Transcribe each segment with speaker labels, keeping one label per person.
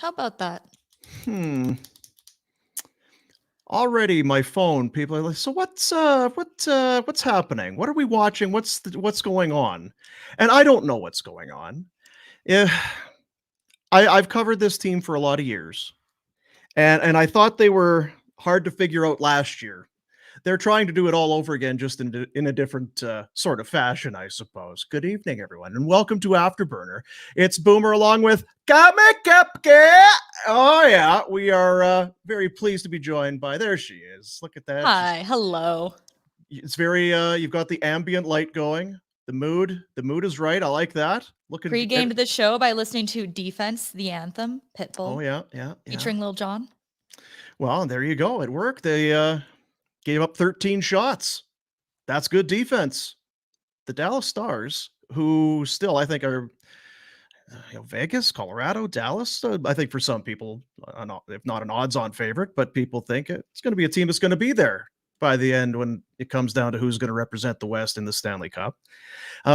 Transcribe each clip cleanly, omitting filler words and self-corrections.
Speaker 1: How about that?
Speaker 2: Hmm. Already my phone, people are like, so what's happening? What are we watching? What's going on? And I don't know what's going on. Yeah, I've covered this team for a lot of years. And I thought they were hard to figure out last year. They're trying to do it all over again, just in a different sort of fashion, I suppose. Good evening, everyone, and welcome to Afterburner. It's Boomer along with Cami. Oh yeah, we are very pleased to be joined by. There she is. Look at that.
Speaker 1: Hi, hello.
Speaker 2: It's very. You've got the ambient light going. The mood is right. I like that. Looking.
Speaker 1: Pre-gamed the show by listening to Defense, the anthem,
Speaker 2: Oh
Speaker 1: Pitbull,
Speaker 2: yeah, yeah, yeah.
Speaker 1: featuring Lil Jon.
Speaker 2: Well, there you go. It worked. They gave up 13 shots. That's good defense. The Dallas Stars, who still I think are Vegas, Colorado, Dallas. I think for some people, if not an odds-on favorite, but people think it's going to be a team that's going to be there by the end when it comes down to who's going to represent the West in the Stanley Cup.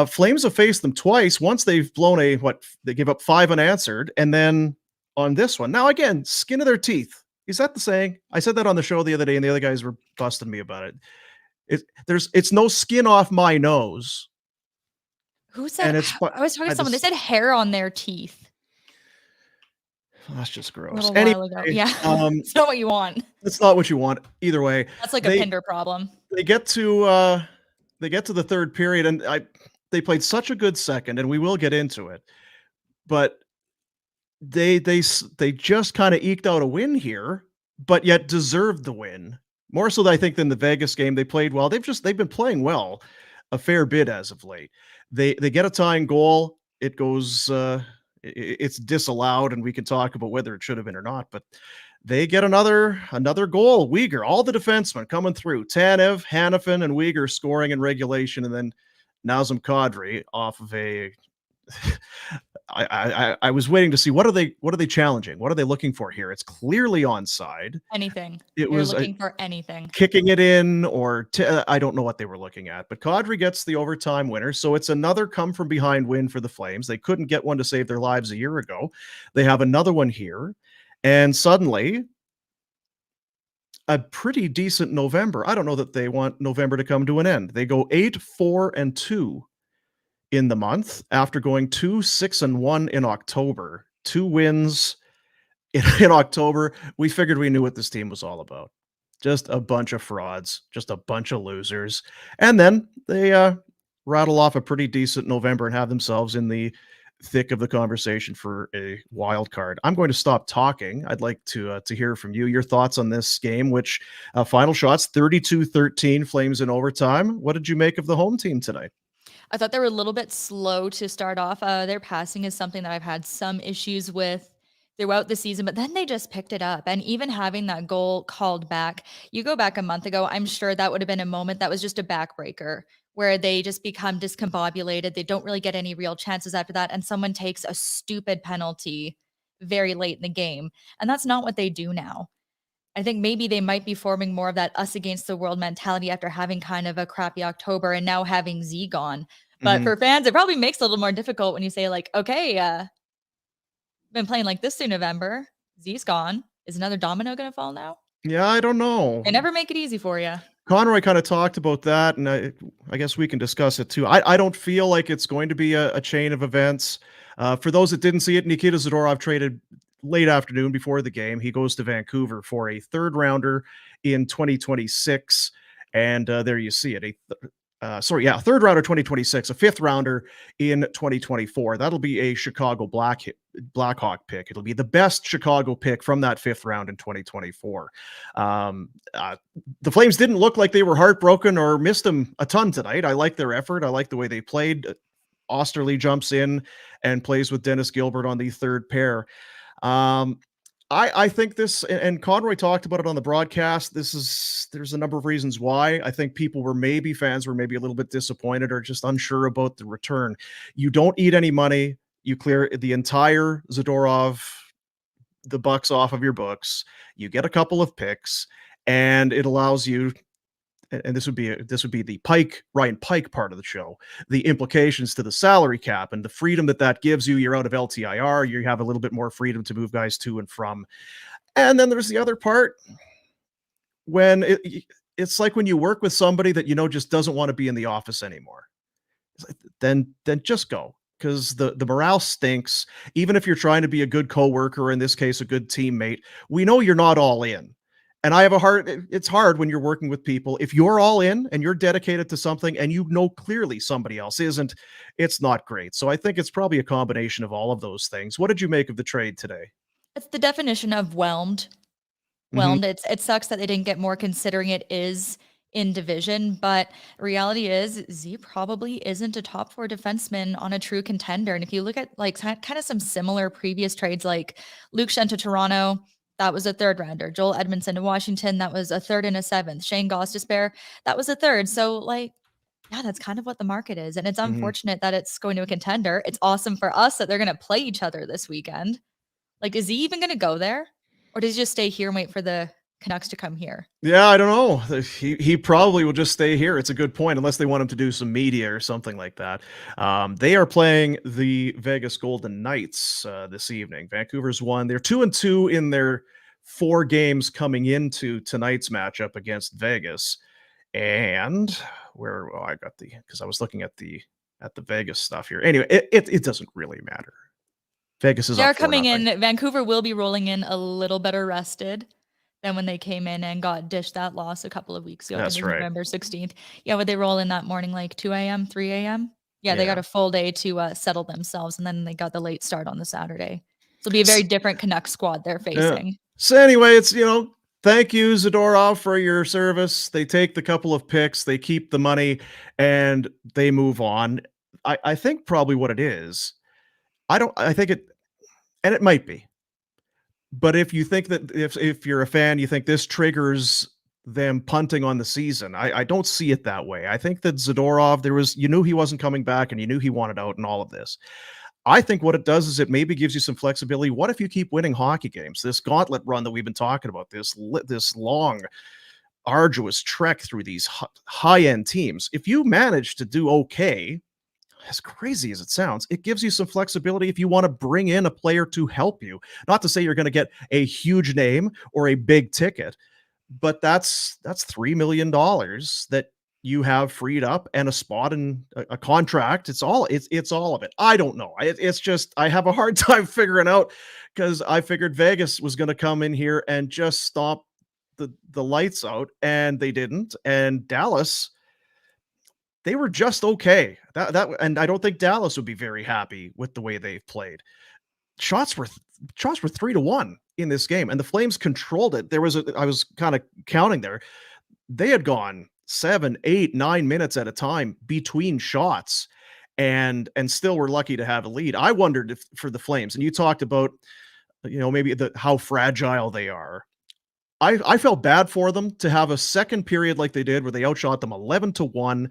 Speaker 2: Flames have faced them twice. Once they've blown they gave up 5 unanswered, and then on this one, now again, skin of their teeth. Is that the saying? I said that on the show the other day, and the other guys were busting me about it. It's no skin off my nose.
Speaker 1: Who said?
Speaker 2: And it's
Speaker 1: I was talking to someone. They said hair on their teeth.
Speaker 2: That's just
Speaker 1: A
Speaker 2: gross.
Speaker 1: little
Speaker 2: Anyway,
Speaker 1: while ago. Yeah, it's not what you want.
Speaker 2: It's not what you want either way.
Speaker 1: That's like a Pinder problem.
Speaker 2: They get to the third period, and they played such a good second, and we will get into it. But they just kind of eked out a win here, but yet deserved the win more so, I think, than the Vegas game. They played well. They've been playing well a fair bit as of late. They get a tying goal. It goes. It's disallowed, and we can talk about whether it should have been or not. But they get another goal. Weegar, all the defensemen coming through. Tanev, Hanifin, and Weegar scoring in regulation, and then Nazem Kadri off of a. I was waiting to see what are they challenging? What are they looking for here? It's clearly onside.
Speaker 1: Anything.
Speaker 2: It
Speaker 1: You're
Speaker 2: was
Speaker 1: looking for anything.
Speaker 2: Kicking it in, or I don't know what they were looking at. But Kadri gets the overtime winner, so it's another come from behind win for the Flames. They couldn't get one to save their lives a year ago. They have another one here, and suddenly a pretty decent November. I don't know that they want November to come to an end. They go 8-4-2 in the month after going 2-6-1 in October. 2 wins in October. We figured we knew what this team was all about. Just a bunch of frauds, just a bunch of losers. And then they rattle off a pretty decent November and have themselves in the thick of the conversation for a wild card. I'm going to stop talking. I'd like to hear from you, your thoughts on this game, which final shots 32-13, Flames in overtime. What did you make of the home team tonight?
Speaker 1: I thought they were a little bit slow to start off. Their passing is something that I've had some issues with throughout the season, but then they just picked it up. And even having that goal called back, you go back a month ago, I'm sure that would have been a moment that was just a backbreaker where they just become discombobulated. They don't really get any real chances after that. And someone takes a stupid penalty very late in the game. And that's not what they do now. I think maybe they might be forming more of that us against the world mentality after having kind of a crappy October and now having Z gone. But for fans, it probably makes it a little more difficult when you say like, okay, been playing like this through November. Z's gone. Is another domino going to fall now?
Speaker 2: Yeah, I don't know.
Speaker 1: They never make it easy for you.
Speaker 2: Conroy kind of talked about that, and I guess we can discuss it too. I don't feel like it's going to be a chain of events. For those that didn't see it, Nikita Zadorov traded late afternoon before the game. He goes to Vancouver for a third rounder in 2026, and there you see it. Third rounder 2026, a fifth rounder in 2024. That'll be a Chicago Blackhawk pick. It'll be the best Chicago pick from that fifth round in 2024. The Flames didn't look like they were heartbroken or missed him a ton tonight. I like their effort. I like the way they played. Osterley jumps in and plays with Dennis Gilbert on the third pair. I think this, and Conroy talked about it on the broadcast. There's a number of reasons why. I think fans were maybe a little bit disappointed or just unsure about the return. You don't eat any money. You clear the entire Zadorov, the bucks off of your books. You get a couple of picks, and it allows you and this would be the Ryan Pike part of the show, the implications to the salary cap and the freedom that gives you. You're out of LTIR, you have a little bit more freedom to move guys to and from. And then there's the other part when it's like when you work with somebody that just doesn't want to be in the office anymore. Then just go, because the morale stinks. Even if you're trying to be a good coworker, or in this case, a good teammate, we know you're not all in. And it's hard when you're working with people. If you're all in and you're dedicated to something and clearly somebody else isn't, it's not great. So I think it's probably a combination of all of those things. What did you make of the trade today?
Speaker 1: It's the definition of whelmed.
Speaker 2: Mhm.
Speaker 1: It sucks that they didn't get more, considering it is in division, but reality is Z probably isn't a top 4 defenseman on a true contender. And if you look at like kind of some similar previous trades, like Luke Shen to Toronto, that was a 3rd rounder. Joel Edmondson to Washington, that was a 3rd and a 7th. Shane Goss to Spare, that was a 3rd. So like, yeah, that's kind of what the market is. And it's
Speaker 2: Mhm.
Speaker 1: unfortunate that it's going to a contender. It's awesome for us that they're going to play each other this weekend. Like, is he even going to go there? Or does he just stay here and wait for the Canucks to come here?
Speaker 2: Yeah, I don't know. He probably will just stay here. It's a good point, unless they want him to do some media or something like that. They are playing the Vegas Golden Knights this evening. Vancouver's won. They're 2-2 in their 4 games coming into tonight's matchup against Vegas. And because I was looking at the Vegas stuff here. Anyway, it doesn't really matter. Vegas is
Speaker 1: They
Speaker 2: up
Speaker 1: are
Speaker 2: 4
Speaker 1: coming
Speaker 2: nothing.
Speaker 1: in. Vancouver will be rolling in a little better rested than when they came in and got dished that loss a couple of weeks ago. I think
Speaker 2: That's
Speaker 1: it was
Speaker 2: right.
Speaker 1: November 16th. Yeah, would they roll in that morning like 2 a.m., 3 a.m.? Yeah, they got
Speaker 2: Yeah.
Speaker 1: a full day to settle themselves, and then they got the late start on the Saturday. So it'll be a very different Canucks squad they're
Speaker 2: Yeah.
Speaker 1: facing.
Speaker 2: So anyway, it's thank you, Zadorov, for your service. They take the couple of picks, they keep the money, and they move on. I think probably what it is. I think it, and it might be. But if you think that if you're a fan, you think this triggers them punting on the season. I don't see it that way. I think that Zadorov, you knew he wasn't coming back and you knew he wanted out and all of this. I think what it does is it maybe gives you some flexibility. What if you keep winning hockey games? This gauntlet run that we've been talking about, this long, arduous trek through these high-end teams. If you manage to do okay, as crazy as it sounds, it gives you some flexibility if you want to bring in a player to help you. Not to say you're going to get a huge name or a big ticket, but that's $3 million that you have freed up, and a spot in a contract. It's all of it. I don't know. It's just I have a hard time figuring out, because I figured Vegas was going to come in here and just stomp the lights out, and they didn't. And Dallas, they were just okay. And I don't think Dallas would be very happy with the way they've played. Shots were 3-1 in this game, and the Flames controlled it. I was kind of counting there. They had gone 7, 8, 9 minutes at a time between shots, and still were lucky to have a lead. I wondered if for the Flames, and you talked about maybe how fragile they are. I felt bad for them to have a second period like they did, where they outshot them 11-1,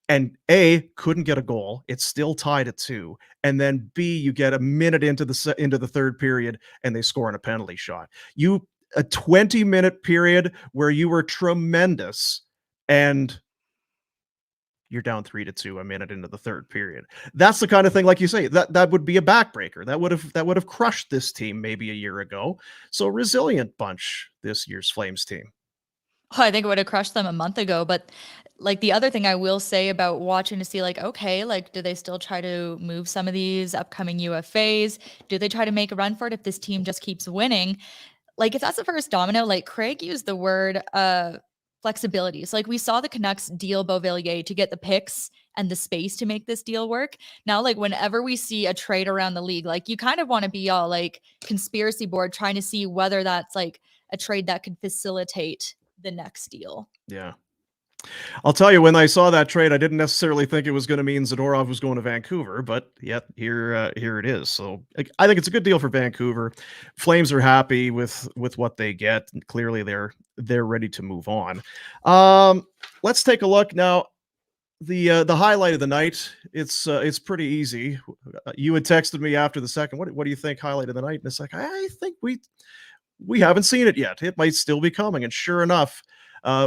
Speaker 2: and A, couldn't get a goal. It's still tied at 2. And then B, you get a minute into the third period and they score on a penalty shot. A 20-minute period where you were tremendous, and you're down 3-2 a minute into the third period. That's the kind of thing, like you say, that would be a backbreaker. That would have crushed this team maybe a year ago. So resilient bunch, this year's Flames team.
Speaker 1: Oh, I think it would have crushed them a month ago. But like the other thing I will say about watching to see like, okay, like do they still try to move some of these upcoming UFAs? Do they try to make a run for it if this team just keeps winning? Like if that's the first domino, like Craig used the word flexibility. So like we saw the Canucks deal Beauvillier to get the picks and the space to make this deal work. Now, like whenever we see a trade around the league, like you kind of want to be all like conspiracy board trying to see whether that's like a trade that could facilitate the next deal.
Speaker 2: Yeah. I'll tell you, when I saw that trade, I didn't necessarily think it was going to mean Zadorov was going to Vancouver, but yet here it is. So I think it's a good deal for Vancouver. Flames are happy with what they get, and clearly they're ready to move on. Let's take a look now. The highlight of the night. It's pretty easy. You had texted me after the second. What do you think highlight of the night? And it's like, I think we haven't seen it yet. It might still be coming. And sure enough,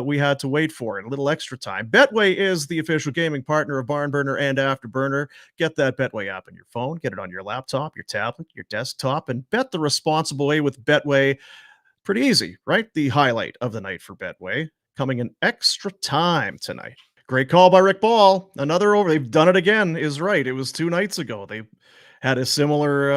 Speaker 2: we had to wait for it a little extra time. Betway is the official gaming partner of Barnburner and Afterburner. Get that Betway app on your phone, get it on your laptop, your tablet, your desktop, and bet the responsible way with Betway. Pretty easy, right? The highlight of the night for Betway coming in extra time tonight. Great call by Rick Ball. Another over. They've done it again. Is right. It was 2 nights ago. They had a similar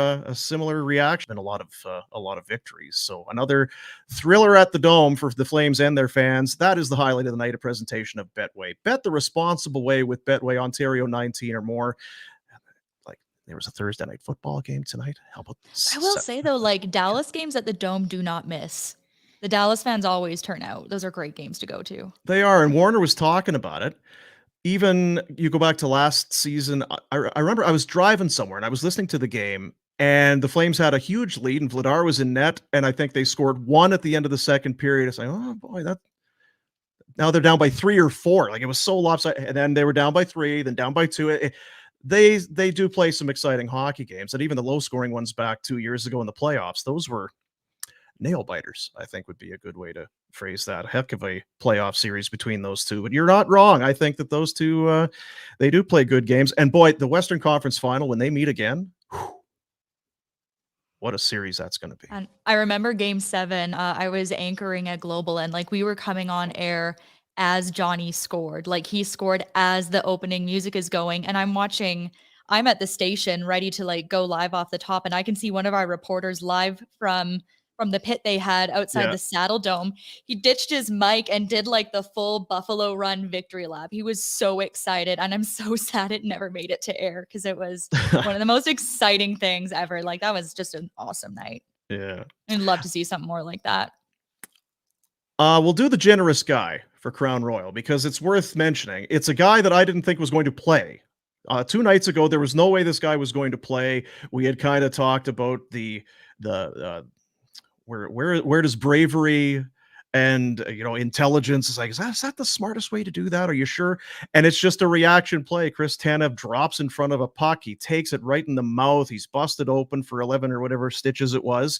Speaker 2: reaction and a lot of victories. So another thriller at the Dome for the Flames and their fans. That is the highlight of the night, a presentation of Betway. Bet the responsible way with Betway. Ontario 19 or more. Like there was a Thursday night football game tonight. How about
Speaker 1: I will say though, like Dallas games at the Dome do not miss. The Dallas fans always turn out. Those are great games to go to.
Speaker 2: They are, and Warner was talking about it. Even you go back to last season, I remember I was driving somewhere and I was listening to the game, and the Flames had a huge lead, and Vladar was in net, and I think they scored 1 at the end of the second period. It's like, oh boy, now they're down by 3 or 4. Like it was so lopsided, and then they were down by 3, then down by 2. They do play some exciting hockey games, and even the low scoring ones back 2 years ago in the playoffs, those were nail biters, I think would be a good way to phrase that. Heck of a playoff series between those two, but you're not wrong. I think that those two, they do play good games. And boy, the Western Conference Final, when they meet again, what a series that's going to be.
Speaker 1: And I remember Game 7. I was anchoring at Global, and like we were coming on air as Johnny scored. Like he scored as the opening music is going, and I'm at the station ready to like go live off the top, and I can see one of our reporters live from the pit they had outside the Saddle Dome. He ditched his mic and did like the full Buffalo Run victory lap. He was so excited, and I'm so sad it never made it to air because it was one of the most exciting things ever. Like that was just an awesome night.
Speaker 2: Yeah.
Speaker 1: I'd love to see something more like that.
Speaker 2: We'll do the generous guy for Crown Royal because it's worth mentioning. It's a guy that I didn't think was going to play. 2 nights ago, there was no way this guy was going to play. We had kind of talked about the where does bravery and intelligence is like, is that the smartest way to do that? Are you sure? And it's just a reaction play. Chris Tanev drops in front of a puck. He takes it right in the mouth. He's busted open for 11 or whatever stitches it was.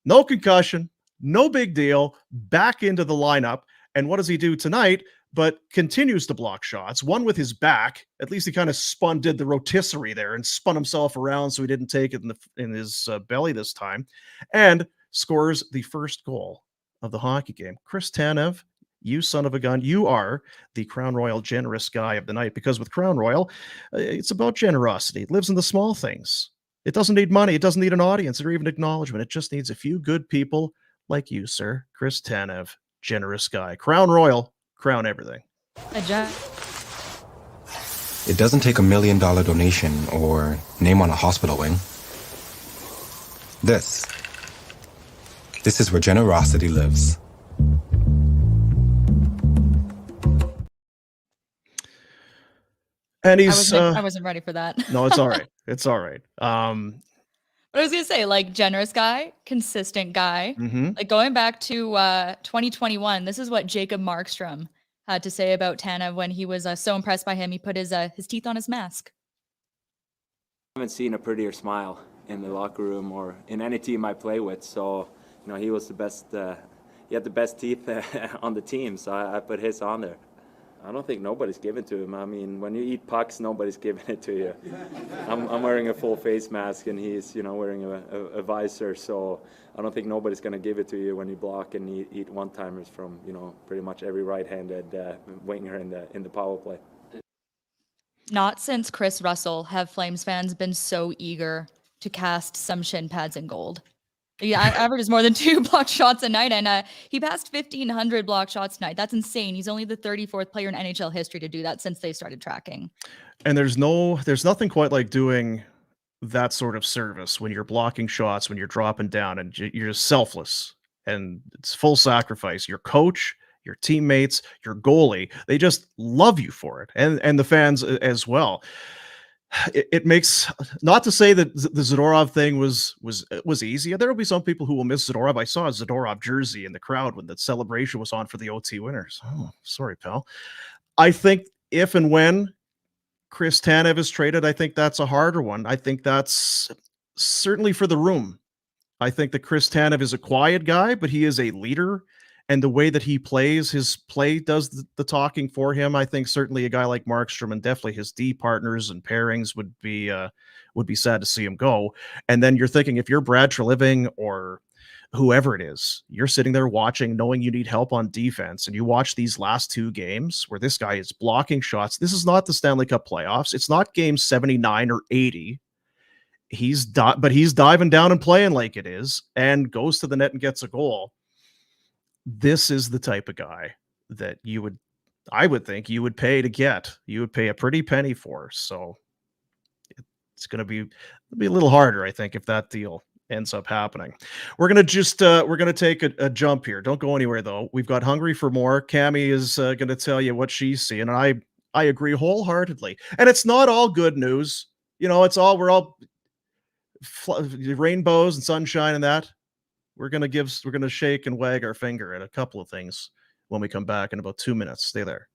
Speaker 2: No concussion, no big deal. Back into the lineup. And what does he do tonight? But continues to block shots. One with his back. At least he kind of did the rotisserie there and spun himself around so he didn't take it in his belly this time. And scores the first goal of the hockey game. Chris Tanev, you son of a gun, you are the Crown Royal generous guy of the night, because with Crown Royal, it's about generosity. It lives in the small things. It doesn't need money. It doesn't need an audience or even acknowledgement. It just needs a few good people like you, sir. Chris Tanev, generous guy. Crown Royal, crown everything.
Speaker 3: It doesn't take $1 million donation or name on a hospital wing. This is where generosity lives.
Speaker 2: And he's
Speaker 1: I wasn't ready for that.
Speaker 2: No, it's all right. It's all right.
Speaker 1: But I was gonna say, like, generous guy, consistent guy.
Speaker 2: Mm-hmm.
Speaker 1: Like going back to 2021, this is what Jacob Markstrom had to say about Tanev when he was so impressed by him. He put his teeth on his mask.
Speaker 4: I haven't seen a prettier smile in the locker room or in any team I play with. So, he was the best. He had the best teeth on the team, so I put his on there. I don't think nobody's given to him. I mean, when you eat pucks, nobody's giving it to you. I'm wearing a full face mask, and he's, wearing a visor. So I don't think nobody's going to give it to you when you block and eat one-timers from, pretty much every right-handed winger in the power play.
Speaker 1: Not since Chris Russell have Flames fans been so eager to cast some shin pads in gold. Yeah, averages more than 2 block shots a night, and he passed 1,500 block shots tonight. That's insane. He's only the 34th player in NHL history to do that since they started tracking.
Speaker 2: And there's nothing quite like doing that sort of service when you're blocking shots, when you're dropping down, and you're just selfless, and it's full sacrifice. Your coach, your teammates, your goalie, they just love you for it, and the fans as well. It makes, not to say that the Zadorov thing was easy. There will be some people who will miss Zadorov. I saw a Zadorov jersey in the crowd when the celebration was on for the OT winners. Oh, sorry, pal. I think if and when Chris Tanev is traded, I think that's a harder one. I think that's certainly for the room. I think that Chris Tanev is a quiet guy, but he is a leader, And the way that he plays, his play does the talking for him. I think certainly a guy like Markstrom and definitely his D partners and pairings would be sad to see him go. And then you're thinking, if you're Brad Treliving or whoever it is, you're sitting there watching, knowing you need help on defense, and you watch these last two games where this guy is blocking shots. This is not the Stanley Cup playoffs. It's not game 79 or 80. But he's diving down and playing like it is, and goes to the net and gets a goal. This is the type of guy that I would think you would pay to get. You would pay a pretty penny for. So it's going to be a little harder, I think, if that deal ends up happening. We're going to take a jump here. Don't go anywhere though. We've got Hungry for More. Cami is going to tell you what she's seeing. And I agree wholeheartedly. And it's not all good news. We're all rainbows and sunshine and that. We're going to shake and wag our finger at a couple of things when we come back in about 2 minutes. Stay there.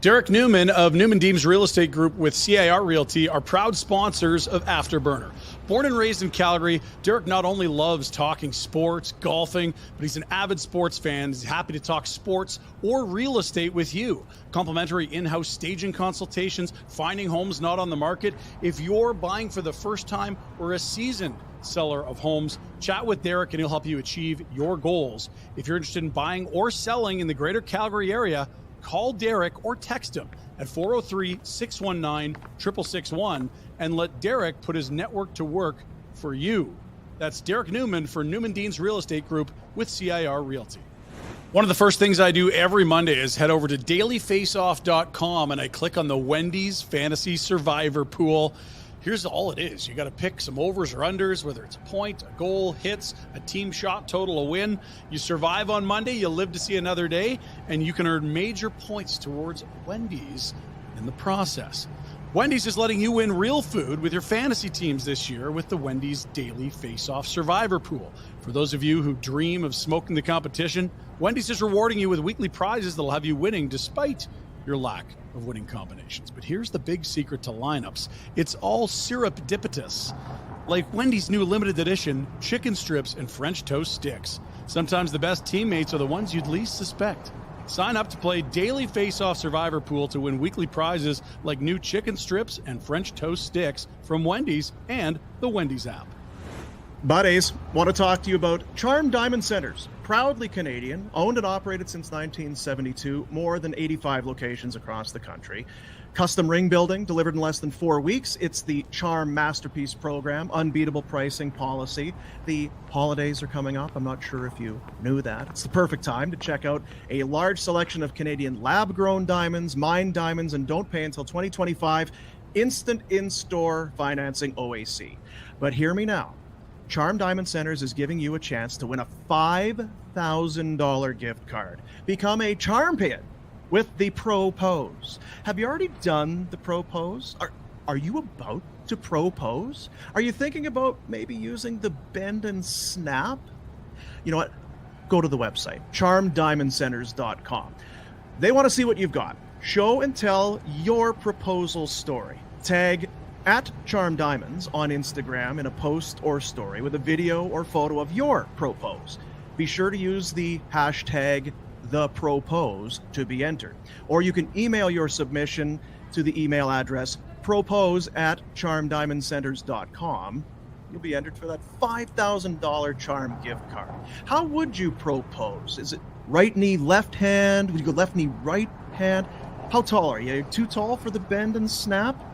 Speaker 5: Derek Newman of Newman Deems Real Estate Group with CIR Realty are proud sponsors of Afterburner. Born and raised in Calgary, Derek not only loves talking sports, golfing, but he's an avid sports fan. He's happy to talk sports or real estate with you. Complimentary in-house staging consultations, finding homes not on the market. If you're buying for the first time or a seasoned seller of homes, chat with Derek and he'll help you achieve your goals. If you're interested in buying or selling in the greater Calgary area, call Derek or text him at 403-619-6661 and let Derek put his network to work for you. That's Derek Newman for Newman Deans Real Estate Group with CIR Realty. One of the first things I do every Monday is head over to dailyfaceoff.com and I click on the Wendy's Fantasy Survivor Pool. Here's all it is. You got to pick some overs or unders, whether it's a point, a goal, hits, a team shot total, a win. You survive on Monday, you live to see another day, and you can earn major points towards Wendy's in the process. Wendy's is letting you win real food with your fantasy teams this year with the Wendy's Daily Face-Off Survivor Pool. For those of you who dream of smoking the competition, Wendy's is rewarding you with weekly prizes that'll have you winning despite your lack of winning combinations. But here's the big secret to lineups. It's all serendipitous. Like Wendy's new limited edition chicken strips and French toast sticks. Sometimes the best teammates are the ones you'd least suspect. Sign up to play Daily Face-Off Survivor Pool to win weekly prizes like new chicken strips and French toast sticks from Wendy's and the Wendy's app.
Speaker 2: Buddies, want to talk to you about Charm Diamond Centers. Proudly Canadian, owned and operated since 1972, more than 85 locations across the country. Custom ring building delivered in less than 4 weeks. It's the Charm Masterpiece Program, unbeatable pricing policy. The holidays are coming up. I'm not sure if you knew that. It's the perfect time to check out a large selection of Canadian lab-grown diamonds, mined diamonds, and don't pay until 2025. Instant in-store financing OAC. But hear me now. Charm Diamond Centers is giving you a chance to win a $5,000 gift card. Become a Charm Pin with the Propose. Have you already done the Propose? Are you about to propose? Are you thinking about maybe using the bend and snap? You know what? Go to the website, charmdiamondcenters.com. They want to see what you've got. Show and tell your proposal story. Tag at Charm Diamonds on Instagram in a post or story with a video or photo of your propose. Be sure to use the hashtag #ThePropose to be entered. Or you can email your submission to the email address propose@charmdiamondcenters.com. You'll be entered for that $5,000 Charm gift card. How would you propose? Is it right knee, left hand? Would you go left knee, right hand? How tall are you? Are you too tall for the bend and snap?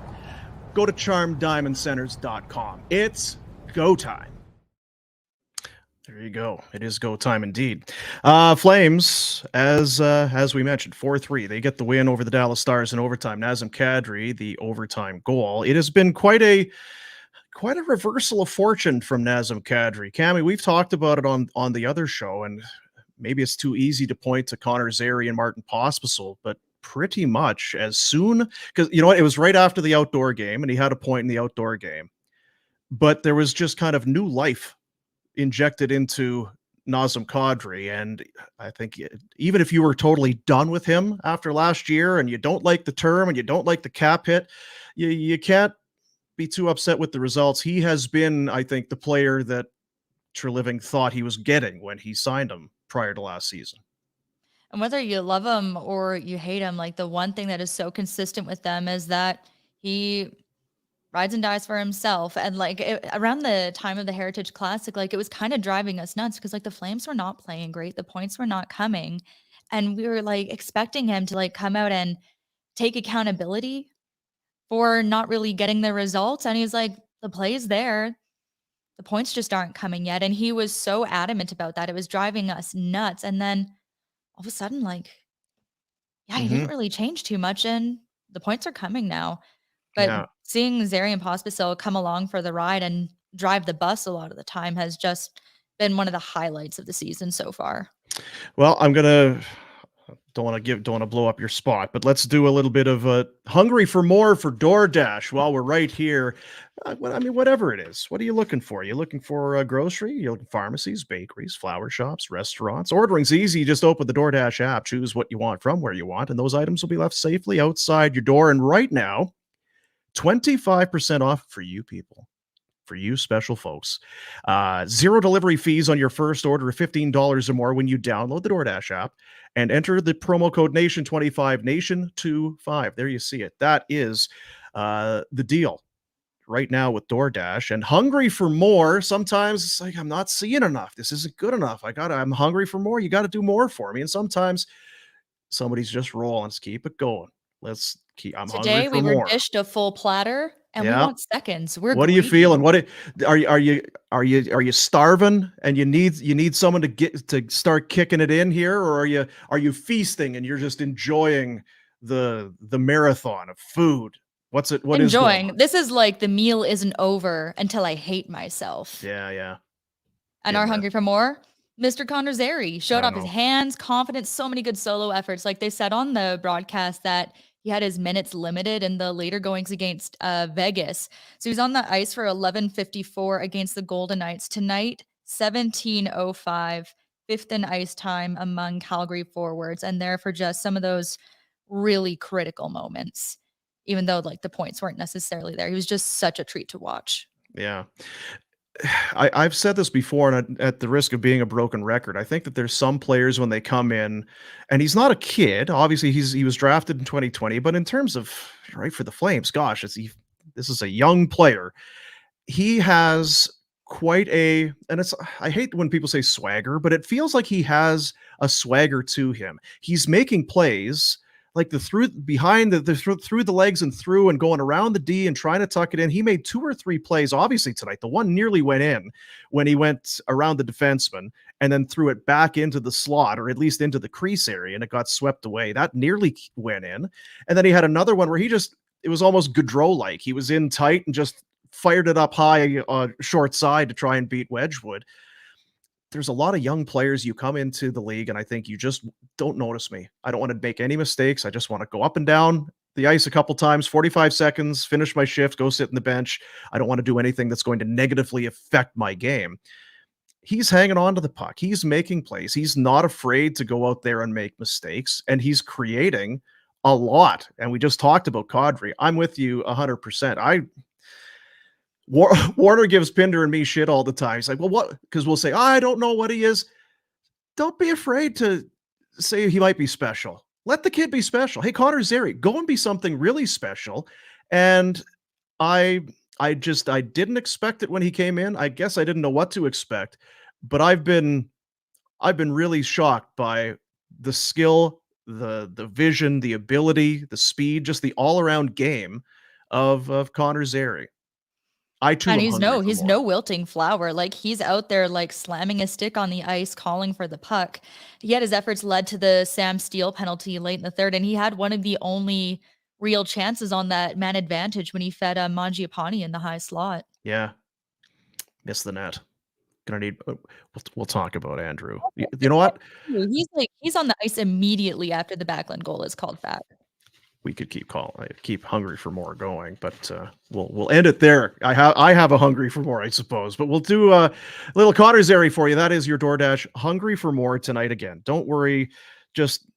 Speaker 2: Go to charmdiamondcenters.com. It's go time. There you go. It is go time indeed. Flames, as we mentioned, 4-3. They get the win over the Dallas Stars in overtime. Nazem Kadri, the overtime goal. It has been quite a reversal of fortune from Nazem Kadri. Cami, we've talked about it on the other show, and maybe it's too easy to point to Connor Zary and Martin Pospisil, but pretty much as soon, because you know what, it was right after the outdoor game, and he had a point in the outdoor game, but there was just kind of new life injected into Nazem Kadri. And I think even if you were totally done with him after last year and you don't like the term and you don't like the cap hit, you can't be too upset with the results. He has been, I think, the player that Treliving thought he was getting when he signed him prior to last season.
Speaker 1: And whether you love him or you hate him, like the one thing that is so consistent with them is that he rides and dies for himself. And like around the time of the Heritage Classic, like it was kind of driving us nuts because like the Flames were not playing great. The points were not coming. And we were like expecting him to like come out and take accountability for not really getting the results. And he's like, the play's there. The points just aren't coming yet. And he was so adamant about that. It was driving us nuts. And then all of a sudden, like, yeah, he didn't really change too much. And the points are coming now. But
Speaker 2: Yeah.
Speaker 1: seeing Zary and Pospisil come along for the ride and drive the bus a lot of the time has just been one of the highlights of the season so far.
Speaker 2: Well, I'm gonna don't want to blow up your spot, but let's do a little bit of hungry for more for DoorDash while we're right here. I mean, whatever it is, what are you looking for? You looking for a grocery? You looking pharmacies, bakeries, flower shops, restaurants? Ordering's easy. You just open the DoorDash app, choose what you want from where you want, and those items will be left safely outside your door. And right now, 25% off for you people. For you special folks. Zero delivery fees on your first order of $15 or more when you download the DoorDash app and enter the promo code NATION25, NATION25. There you see it. That is the deal right now with DoorDash. And hungry for more, sometimes it's like, I'm not seeing enough. This isn't good enough. I'm hungry for more. You got to do more for me. And sometimes somebody's just rolling. Let's keep it going. I'm
Speaker 1: Today
Speaker 2: hungry
Speaker 1: we
Speaker 2: for
Speaker 1: were
Speaker 2: more.
Speaker 1: dished a full platter and we
Speaker 2: Yeah.
Speaker 1: want seconds. We're
Speaker 2: What are you
Speaker 1: greedy.
Speaker 2: feeling? Are you starving and you need someone to start kicking it in here, or are you feasting and you're just enjoying the marathon of food? What is going
Speaker 1: Enjoying.
Speaker 2: on?
Speaker 1: This is like the meal isn't over until I hate myself.
Speaker 2: Yeah.
Speaker 1: And
Speaker 2: In
Speaker 1: our
Speaker 2: there.
Speaker 1: hungry for more? Mr. Connor Zary showed
Speaker 2: I
Speaker 1: off his
Speaker 2: know.
Speaker 1: hands, confidence, so many good solo efforts. Like they said on the broadcast that he had his minutes limited in the later goings against Vegas. So he's on the ice for 11:54 against the Golden Knights. Tonight, 17:05, fifth in ice time among Calgary forwards. And there for just some of those really critical moments, even though like the points weren't necessarily there. He was just such a treat to watch.
Speaker 2: Yeah. I've said this before, and at the risk of being a broken record, I think that there's some players when they come in, and he's not a kid. Obviously, he was drafted in 2020, but in terms of right for the Flames, gosh, this is a young player. He has quite and I hate when people say swagger, but it feels like he has a swagger to him. He's making plays like through the legs and through and going around the D and trying to tuck it in. He made 2 or 3 plays, obviously tonight. The one nearly went in when he went around the defenseman and then threw it back into the slot, or at least into the crease area, and it got swept away. That nearly went in. And then he had another one where it was almost Gaudreau-like. He was in tight and just fired it up high short side to try and beat Wedgwood. There's a lot of young players. You come into the league and I think you just don't notice me. I don't want to make any mistakes. I just want to go up and down the ice a couple times, 45 seconds, finish my shift, go sit in the bench. I don't want to do anything that's going to negatively affect my game. He's hanging on to the puck. He's making plays. He's not afraid to go out there and make mistakes, and he's creating a lot. And we just talked about Kadri. I'm with you 100%. Warner gives Pinder and me shit all the time. He's like, well, what? Because we'll say, I don't know what he is. Don't be afraid to say he might be special. Let the kid be special. Hey, Connor Zary, go and be something really special. And I didn't expect it when he came in. I guess I didn't know what to expect, but I've been really shocked by the skill, the vision, the ability, the speed, just the all-around game of Connor Zary. I too
Speaker 1: And
Speaker 2: am hungry for
Speaker 1: he's
Speaker 2: more.
Speaker 1: no wilting flower. Like he's out there like slamming a stick on the ice, calling for the puck. Yet his efforts led to the Sam Steele penalty late in the third, and he had one of the only real chances on that man advantage when he fed Mangiapane in the high slot.
Speaker 2: Yeah, missed the net. Gonna need. We'll talk about Andrew. You know what?
Speaker 1: He's on the ice immediately after the Backlund goal is called back.
Speaker 2: We could keep hungry for more going, but we'll end it there. I have a hungry for more, I suppose, but we'll do a little Connor Zary for you. That is your DoorDash hungry for more tonight. Again, don't worry, just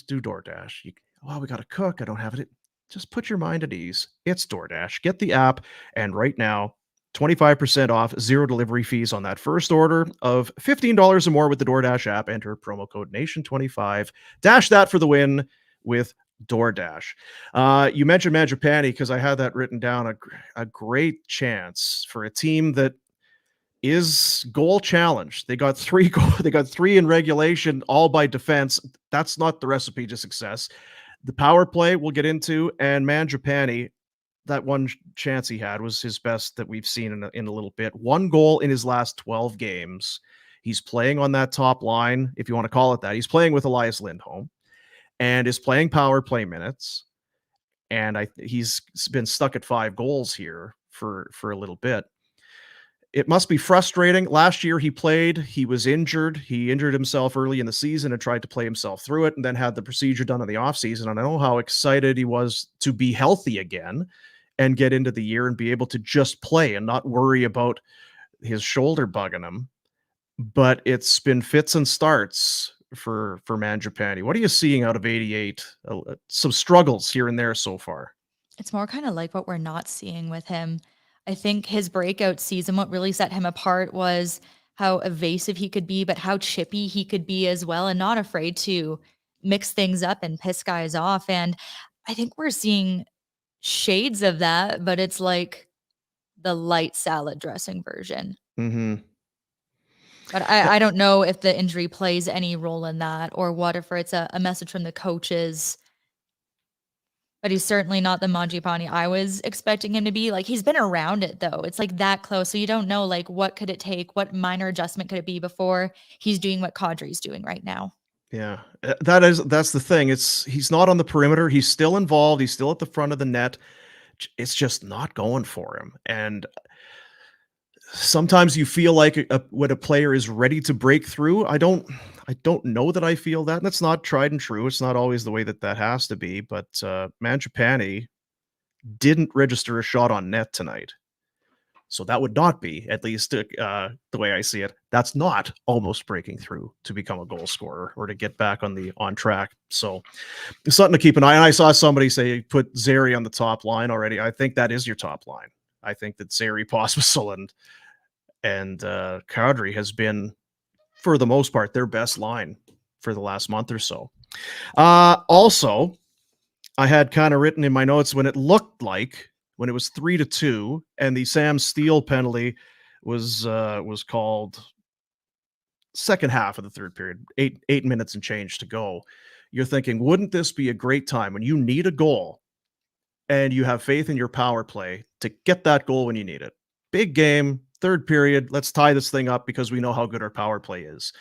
Speaker 2: do DoorDash. We got to cook. I don't have it. Just put your mind at ease. It's DoorDash. Get the app, and right now 25% off, 0 delivery fees on that first order of $15 or more with the DoorDash app. Enter promo code NATION25. Dash that for the win with DoorDash. You mentioned Mangiapane because I had that written down. A great chance for a team that is goal challenged. They got 3 they got 3 in regulation, all by defense. That's not the recipe to success. The power play we'll get into, and Mangiapane, that one chance he had was his best that we've seen in a little bit. 1 goal in his last 12 games. He's playing on that top line, if you want to call it that. He's playing with Elias Lindholm and is playing power play minutes. And he's been stuck at 5 goals here for a little bit. It must be frustrating. Last year he was injured. He injured himself early in the season and tried to play himself through it, and then had the procedure done in the offseason. And I know how excited he was to be healthy again and get into the year and be able to just play and not worry about his shoulder bugging him. But it's been fits and starts for Mangiapane. What are you seeing out of 88? Some struggles here and there so far.
Speaker 1: It's more kind of like what we're not seeing with him. I think his breakout season, what really set him apart was how evasive he could be, but how chippy he could be as well, and not afraid to mix things up and piss guys off. And I think we're seeing shades of that, but it's like the light salad dressing version.
Speaker 2: Mm-hmm.
Speaker 1: But I don't know if the injury plays any role in that, or what if it's a message from the coaches. But he's certainly not the Mangiapane I was expecting him to be. Like, he's been around it, though. It's like that close. So you don't know, like, what could it take? What minor adjustment could it be before he's doing what Kadri's doing right now?
Speaker 2: Yeah, that's the thing. He's not on the perimeter. He's still involved. He's still at the front of the net. It's just not going for him. And sometimes you feel like when a player is ready to break through. I don't know that I feel that. And that's not tried and true. It's not always the way that has to be. But Mangiapane didn't register a shot on net tonight. So that would not be, at least the way I see it, that's not almost breaking through to become a goal scorer or to get back on track. So it's something to keep an eye on. I saw somebody say put Zary on the top line already. I think that is your top line. I think that Zary, Pospisil, and Kadri has been, for the most part, their best line for the last month or so. Also, I had kind of written in my notes when it looked like, when it was 3-2 and the Sam Steele penalty was called second half of the third period, 8 minutes and change to go. You're thinking, wouldn't this be a great time when you need a goal and you have faith in your power play to get that goal when you need it? Big game, third period, let's tie this thing up because we know how good our power play is.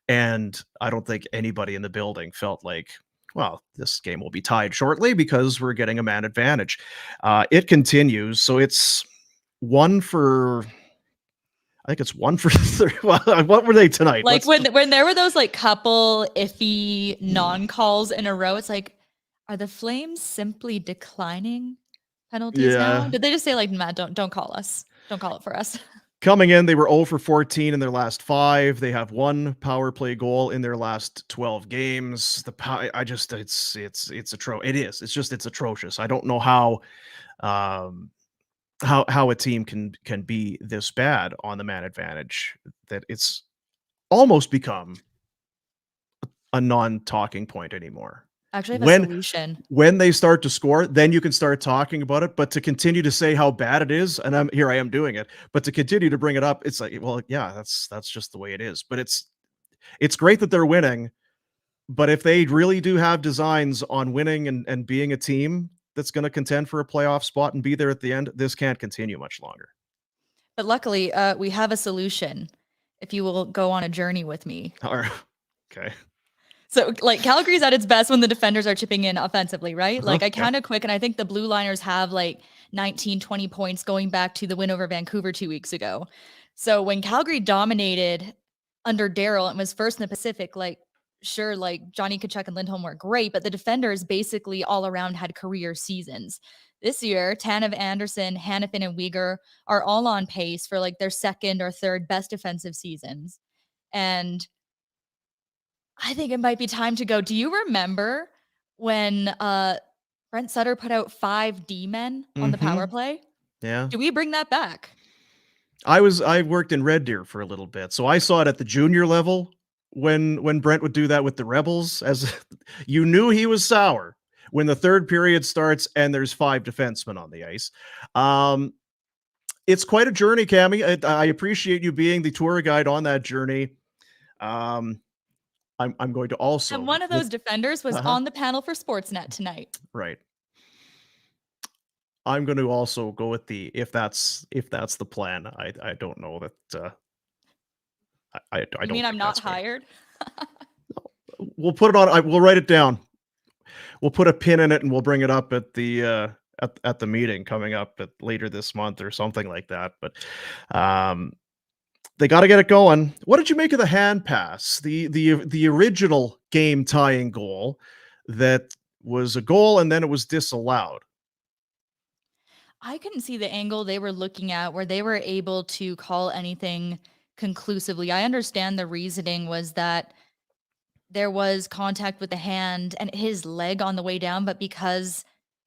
Speaker 2: And I don't think anybody in the building felt like, well, this game will be tied shortly because we're getting a man advantage. It continues. So it's 1 for, I think it's 1 for 3. What were they tonight?
Speaker 1: Like when there were those like couple iffy non-calls in a row, it's like, are the Flames simply declining penalties now? Did they just say like, Matt, don't call us. Don't call it for us.
Speaker 2: Coming in, they were 0 for 14 in their last 5. They have 1 power play goal in their last 12 games. It's atrocious. It's atrocious. I don't know how a team can be this bad on the man advantage, that it's almost become a non-talking point anymore.
Speaker 1: Actually, I have a solution.
Speaker 2: When they start to score, then you can start talking about it. But to continue to say how bad it is, and I am doing it, but to continue to bring it up, it's like, well, yeah, that's just the way it is. But it's great that they're winning. But if they really do have designs on winning and being a team that's going to contend for a playoff spot and be there at the end, this can't continue much longer.
Speaker 1: But luckily, we have a solution. If you will go on a journey with me.
Speaker 2: All right. Okay.
Speaker 1: So, like, Calgary's at its best when the defenders are chipping in offensively, right? Like, I counted quick, and I think the Blue Liners have, like, 19, 20 points going back to the win over Vancouver 2 weeks ago. So, when Calgary dominated under Darryl and was first in the Pacific, like, sure, like, Johnny Tkachuk and Lindholm were great, but the defenders basically all around had career seasons. This year, Tanev, Anderson, Hanifin, and Uyghur are all on pace for, like, their second or third best defensive seasons. And I think it might be time to go. Do you remember when Brent Sutter put out 5 D-men on the power play?
Speaker 2: Yeah.
Speaker 1: Do we bring that back?
Speaker 2: I worked in Red Deer for a little bit, so I saw it at the junior level when Brent would do that with the Rebels, as you knew he was sour when the third period starts and there's 5 defensemen on the ice. It's quite a journey, Cami. I appreciate you being the tour guide on that journey. I'm going to also
Speaker 1: And one of those defenders was on the panel for Sportsnet tonight.
Speaker 2: right. I'm going to also go with the if that's the plan. I don't know that. I
Speaker 1: You
Speaker 2: don't
Speaker 1: mean I'm
Speaker 2: think
Speaker 1: not
Speaker 2: that's going.
Speaker 1: hired?
Speaker 2: We'll put it on. We'll write it down. We'll put a pin in it and we'll bring it up at the at the meeting coming up later this month or something like that. But they got to get it going. What did you make of the hand pass? The original game tying goal that was a goal and then it was disallowed.
Speaker 1: I couldn't see the angle they were looking at where they were able to call anything conclusively. I understand the reasoning was that there was contact with the hand and his leg on the way down, but because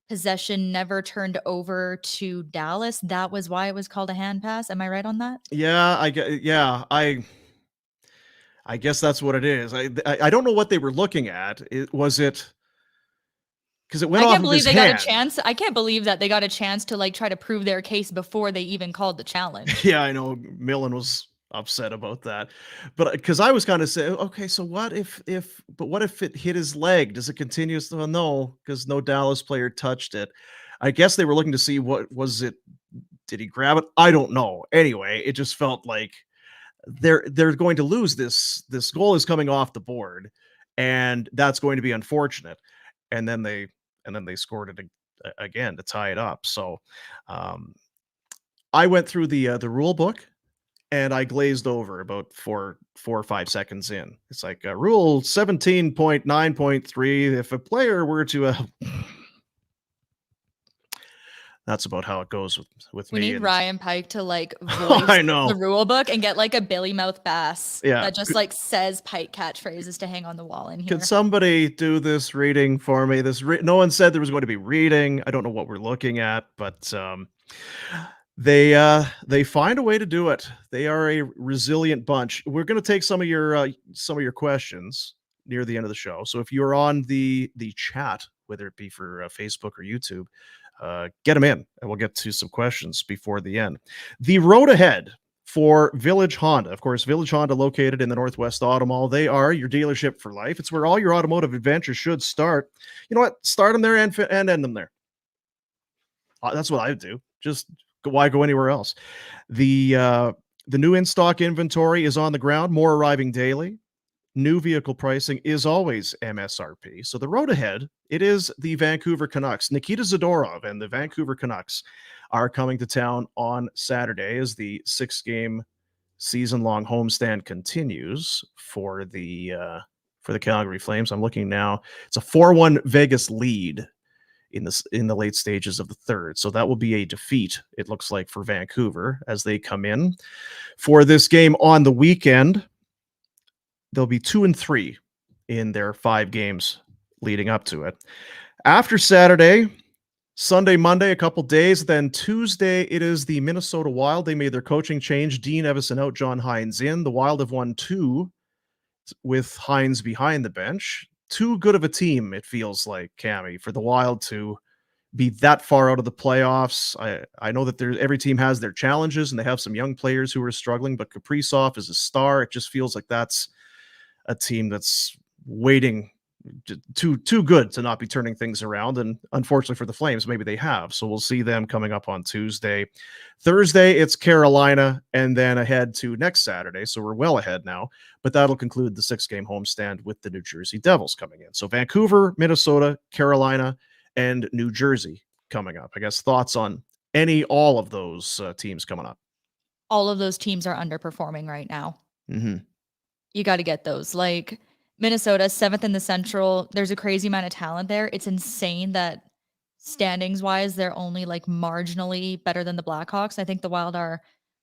Speaker 1: possession never turned over to Dallas, that was why it was called a hand pass. Am I right on that?
Speaker 2: Yeah, I guess that's what it is. I don't know what they were looking at. Was it because it went
Speaker 1: I
Speaker 2: off
Speaker 1: can't
Speaker 2: of
Speaker 1: believe
Speaker 2: his
Speaker 1: they
Speaker 2: hand?
Speaker 1: got a chance. I can't believe that they got a chance to like try to prove their case before they even called the challenge.
Speaker 2: Yeah, I know Millen was upset about that, but because I was kind of saying, okay, so what if it hit his leg? Does it continue? Well, no, because no Dallas player touched it. I guess they were looking to see what was it. Did he grab it? I don't know. Anyway, it just felt like they're going to lose this. This goal is coming off the board, and that's going to be unfortunate. And then they scored it again to tie it up. So I went through the rule book and I glazed over about 4 or 5 seconds in. It's like rule 17.9.3. If a player were to that's about how it goes with
Speaker 1: We
Speaker 2: me.
Speaker 1: need Ryan Pike to like
Speaker 2: I
Speaker 1: voice
Speaker 2: know.
Speaker 1: the rule book and get like a Billy Mouth Bass
Speaker 2: Yeah.
Speaker 1: that just like says Pike catchphrases to hang on the wall in here.
Speaker 2: Could somebody do this reading for me? No one said there was going to be reading. I don't know what we're looking at, but they find a way to do it. They are a resilient bunch. We're going to take some of your questions near the end of the show. So if you're on the chat, whether it be for Facebook or YouTube, get them in, and we'll get to some questions before the end. The road ahead for Village Honda. Of course, Village Honda located in the Northwest Auto Mall. They are your dealership for life. It's where all your automotive adventures should start. You know what? Start them there and end them there. That's what I would do. Just why go anywhere else? The new in-stock inventory is on the ground, more arriving daily. New vehicle pricing is always MSRP. So the road ahead, it is the Vancouver Canucks. Nikita Zadorov and the Vancouver Canucks are coming to town on Saturday as the 6-game season-long homestand continues for the Calgary Flames. I'm looking now. It's a 4-1 Vegas lead in the late stages of the third. So that will be a defeat, it looks like, for Vancouver as they come in for this game on the weekend. They'll be 2-3 in their 5 games leading up to it. After Saturday, Sunday, Monday, a couple days. Then Tuesday, it is the Minnesota Wild. They made their coaching change. Dean Evison out, John Hines in. The Wild have won 2 with Hines behind the bench. Too good of a team, it feels like, Cami, for the Wild to be that far out of the playoffs. I know that every team has their challenges and they have some young players who are struggling, but Kaprizov is a star. It just feels like that's a team that's waiting too good to not be turning things around. And unfortunately for the Flames, maybe they have. So we'll see them coming up on Tuesday. Thursday, it's Carolina, and then ahead to next Saturday. So we're well ahead now, but that'll conclude the 6-game homestand with the New Jersey Devils coming in. So Vancouver, Minnesota, Carolina, and New Jersey coming up. I guess thoughts on all of those teams coming up?
Speaker 1: All of those teams are underperforming right now.
Speaker 2: Mm-hmm.
Speaker 1: You got to get those. Like Minnesota, 7th in the Central. There's a crazy amount of talent there. It's insane that standings wise, they're only like marginally better than the Blackhawks. I think the Wild are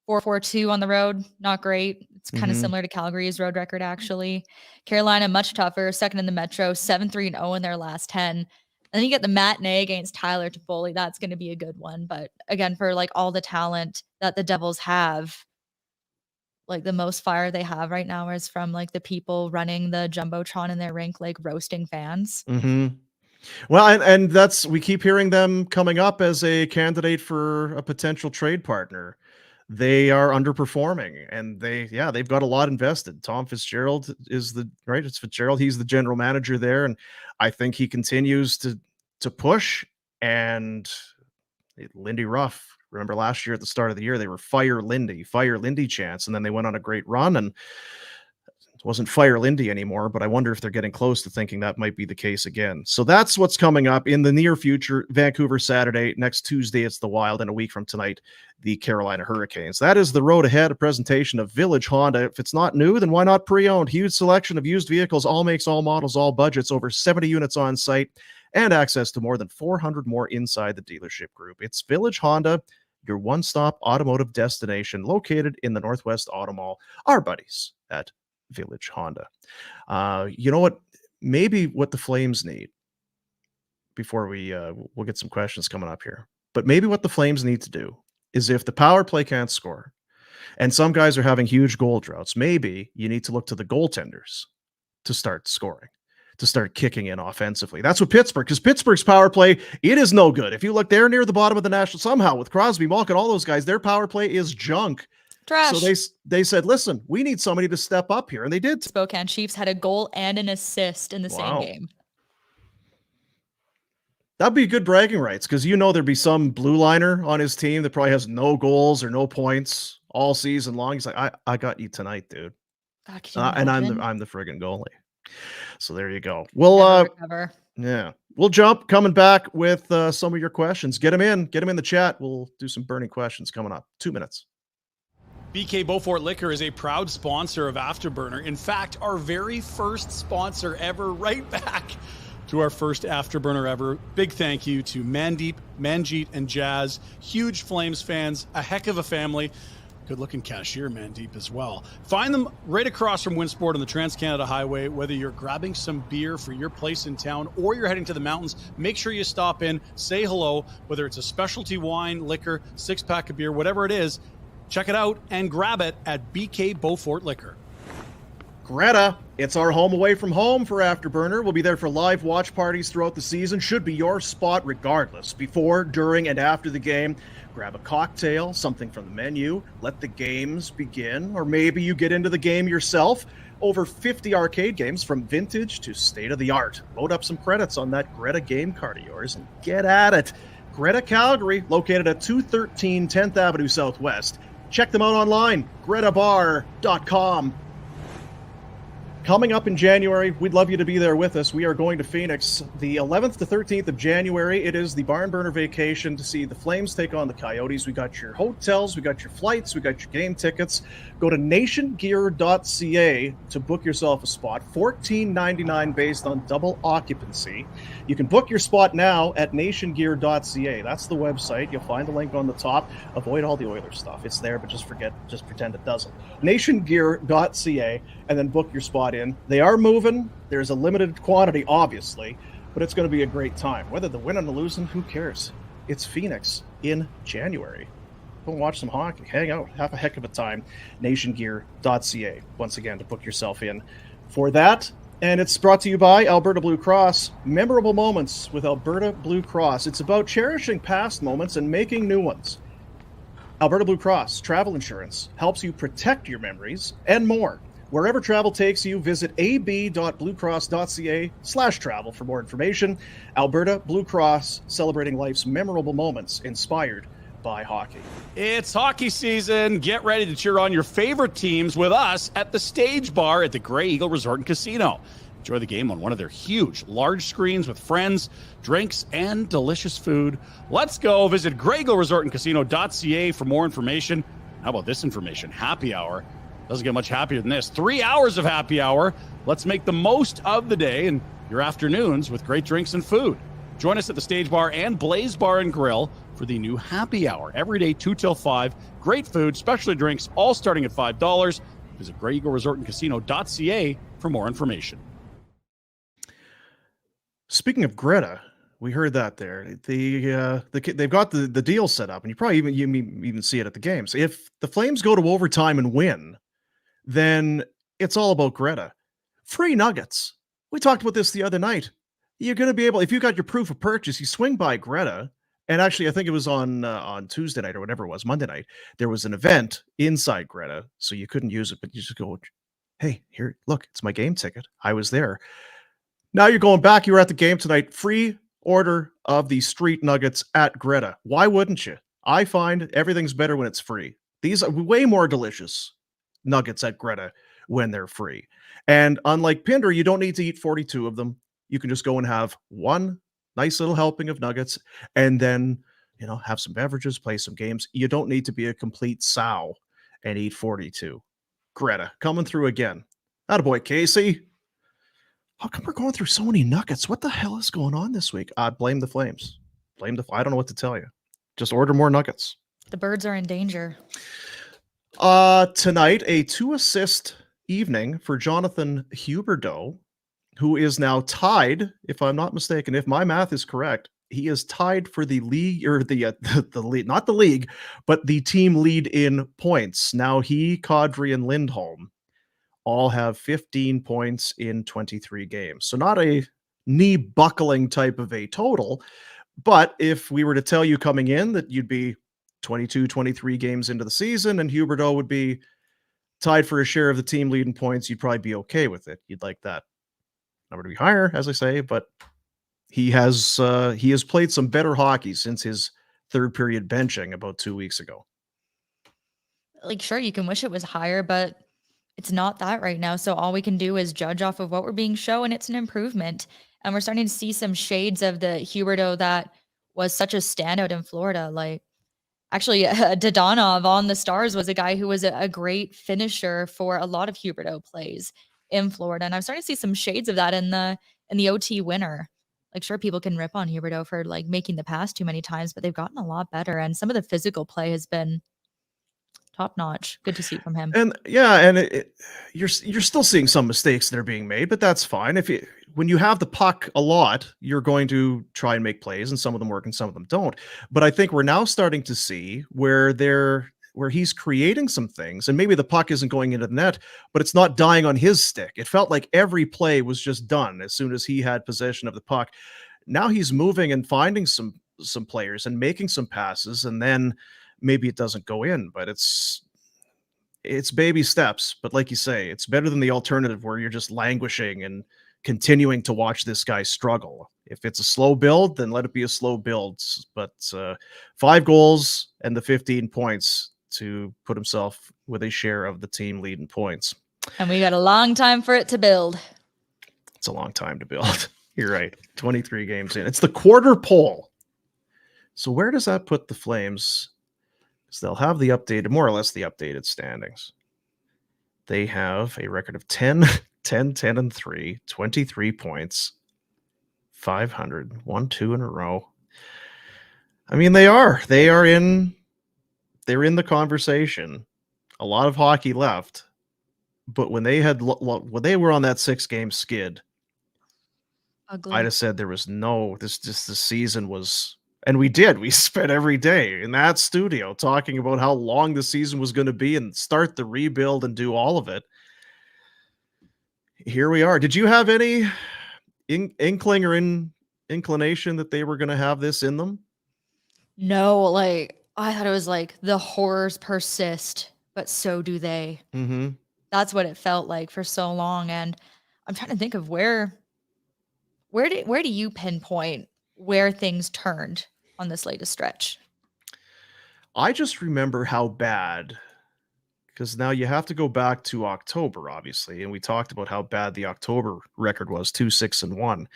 Speaker 1: 4-4-2 on the road. Not great. It's kind of similar to Calgary's road record, actually. Carolina, much tougher. 2nd in the Metro, 7-3-0 in their last 10. And then you get the matinee against Tyler Toffoli. That's going to be a good one. But again, for like all the talent that the Devils have, like the most fire they have right now is from like the people running the Jumbotron in their rink, like roasting fans.
Speaker 2: Mm-hmm. Well, and that's, we keep hearing them coming up as a candidate for a potential trade partner. They are underperforming, and they've got a lot invested. Tom Fitzgerald is it's Fitzgerald. He's the general manager there, and I think he continues to push. And Lindy Ruff, remember last year at the start of the year, they were fire Lindy chance, and then they went on a great run, and it wasn't fire Lindy anymore, but I wonder if they're getting close to thinking that might be the case again. So that's what's coming up in the near future. Vancouver Saturday, next Tuesday it's the Wild, and a week from tonight the Carolina Hurricanes. That is the road ahead, a presentation of Village Honda. If it's not new, then why not pre-owned? Huge selection of used vehicles, all makes, all models, all budgets, over 70 units on site, and access to more than 400 more inside the dealership group. It's Village Honda, your one-stop automotive destination, located in the Northwest Auto Mall. Our buddies at Village Honda. You know what? Maybe what the Flames need, before we'll get some questions coming up here, but maybe what the Flames need to do is, if the power play can't score and some guys are having huge goal droughts, maybe you need to look to the goaltenders to start scoring, to start kicking in offensively. That's what Pittsburgh, because Pittsburgh's power play, it is no good. If you look, they're near the bottom of the National, somehow with Crosby, Malkin, all those guys, their power play is junk.
Speaker 1: Trash.
Speaker 2: So they said, listen, we need somebody to step up here, and they did.
Speaker 1: Spokane Chiefs had a goal and an assist in the
Speaker 2: Wow.
Speaker 1: same game.
Speaker 2: That'd be good bragging rights, because there'd be some blue liner on his team that probably has no goals or no points all season long. He's like, I got you tonight, dude.
Speaker 1: God, can you
Speaker 2: And
Speaker 1: imagine?
Speaker 2: I'm the friggin' goalie. So there you go. Well,
Speaker 1: Never.
Speaker 2: yeah, we'll jump coming back with some of your questions. Get them in the chat. We'll do some burning questions coming up. 2 minutes.
Speaker 5: BK Beaufort Liquor is a proud sponsor of Afterburner. In fact, our very first sponsor ever, right back to our first Afterburner ever. Big thank you to Mandeep, Manjeet, and Jazz. Huge Flames fans, a heck of a family. Good-looking cashier, Mandeep, as well. Find them right across from Winsport on the Trans-Canada Highway. Whether you're grabbing some beer for your place in town or you're heading to the mountains, make sure you stop in, say hello. Whether it's a specialty wine, liquor, six-pack of beer, whatever it is, check it out and grab it at BK Beaufort Liquor.
Speaker 2: Greta, it's our home away from home for Afterburner. We'll be there for live watch parties throughout the season. Should be your spot regardless. Before, during, and after the game, grab a cocktail, something from the menu, let the games begin, or maybe you get into the game yourself. Over 50 arcade games from vintage to state-of-the-art. Load up some credits on that Greta game card of yours and get at it. Greta Calgary, located at 213 10th Avenue Southwest. Check them out online, gretabar.com. Coming up in January, we'd love you to be there with us. We are going to Phoenix the 11th to 13th of January. It is the Barn Burner vacation to see the Flames take on the Coyotes. We got your hotels, we got your flights, we got your game tickets. Go to nationgear.ca to book yourself a spot. $14.99 based on double occupancy. You can book your spot now at nationgear.ca. That's the website. You'll find the link on the top. Avoid all the Oilers stuff. It's there, but just pretend it doesn't. nationgear.ca, and then book your spot in. They are moving. There's a limited quantity, obviously, but it's going to be a great time. Whether the win or the losing, who cares? It's Phoenix in January. Go and watch some hockey, hang out, have a heck of a time. nationgear.ca, once again, to book yourself in for that. And it's brought to you by Alberta Blue Cross. Memorable moments with Alberta Blue Cross. It's about cherishing past moments and making new ones. Alberta Blue Cross Travel Insurance helps you protect your memories and more. Wherever travel takes you, visit ab.bluecross.ca/travel for more information. Alberta Blue Cross, celebrating life's memorable moments inspired by hockey.
Speaker 5: It's hockey season. Get ready to cheer on your favorite teams with us at the Stage Bar at the Grey Eagle Resort and Casino. Enjoy the game on one of their huge, large screens with friends, drinks, and delicious food. Let's go. Visit GreyEagleResortandCasino.ca for more information. How about this information? Happy hour. Doesn't get much happier than this. 3 hours of happy hour. Let's make the most of the day and your afternoons with great drinks and food. Join us at the Stage Bar and Blaze Bar and Grill for the new happy hour. Every day, 2 till 5. Great food, specialty drinks, all starting at $5. Visit GreyEagleResortandCasino.ca for more information.
Speaker 2: Speaking of Greta, We heard that there. They've got the deal set up, and you probably even see it at the games. If the Flames go to overtime and win, then it's all about Greta. Free nuggets. We talked about this the other night. You're going to be able, if you got your proof of purchase, you swing by Greta. And actually, I think it was on Tuesday night or whatever it was, Monday night. There was an event inside Greta, so you couldn't use it, but you just go, hey, here, look, it's my game ticket. I was there. Now you're going back. You were at the game tonight. Free order of the street nuggets at Greta. Why wouldn't you? I find everything's better when it's free. These are way more delicious nuggets at Greta when they're free. And unlike Pinder, you don't need to eat 42 of them. You can just go and have one nice little helping of nuggets and then, have some beverages, play some games. You don't need to be a complete sow and eat 42. Greta coming through again. Attaboy, Casey. How come we're going through so many nuggets? What the hell is going on this week? Blame the Flames. I don't know what to tell you. Just order more nuggets.
Speaker 1: The birds are in danger.
Speaker 2: Tonight, a 2-assist evening for Jonathan Huberdeau, who is now tied, if I'm not mistaken, if my math is correct, he is tied for the league, or the lead, not the league, but the team lead in points. Now he, Kadri, and Lindholm all have 15 points in 23 games. So not a knee buckling type of a total, but if we were to tell you coming in that you'd be 22, 23 games into the season and Huberdeau would be tied for a share of the team lead in points, you'd probably be okay with it. You'd like that number to be higher, as I say, but he has played some better hockey since his third period benching about 2 weeks ago.
Speaker 1: Like, sure, you can wish it was higher, but it's not that right now. So all we can do is judge off of what we're being shown, and it's an improvement. And we're starting to see some shades of the Huberdeau that was such a standout in Florida. Like, actually, Dadonov on the Stars was a guy who was a great finisher for a lot of Huberdeau plays in Florida. And I'm starting to see some shades of that in the OT winner. Like, sure, people can rip on Huberdeau for like making the pass too many times, but they've gotten a lot better. And some of the physical play has been top notch. Good to see from him.
Speaker 2: And yeah, and you're still seeing some mistakes that are being made, but that's fine. When you have the puck a lot, you're going to try and make plays, and some of them work and some of them don't. But I think we're now starting to see where he's creating some things, and maybe the puck isn't going into the net, but it's not dying on his stick. It felt like every play was just done as soon as he had possession of the puck. Now he's moving and finding some players and making some passes, and then maybe it doesn't go in, but it's baby steps. But like you say, it's better than the alternative where you're just languishing and continuing to watch this guy struggle. If it's a slow build, then let it be a slow build. But 5 goals and the 15 points to put himself with a share of the team lead in points.
Speaker 1: And we got a long time for it to build.
Speaker 2: It's a long time to build. You're right. 23 games in. It's the quarter poll. So where does that put the Flames? Because they'll have more or less the updated standings. They have a record of 10, and 3, 23 points, 500, 1-2 in a row. I mean, they're in the conversation. A lot of hockey left, but when they were on that 6-game skid,
Speaker 1: Ugly.
Speaker 2: I'd have said there was the season was, and we spent every day in that studio talking about how long the season was going to be and start the rebuild and do all of it. Here we are. Did you have any inkling or inclination that they were going to have this in them?
Speaker 1: No, like, I thought it was like the horrors persist, but so do they.
Speaker 2: Mm-hmm.
Speaker 1: That's what it felt like for so long. And I'm trying to think of where do you pinpoint where things turned on this latest stretch?
Speaker 2: I just remember how bad, because now you have to go back to October, obviously, and we talked about how bad the October record was, 2-6-1.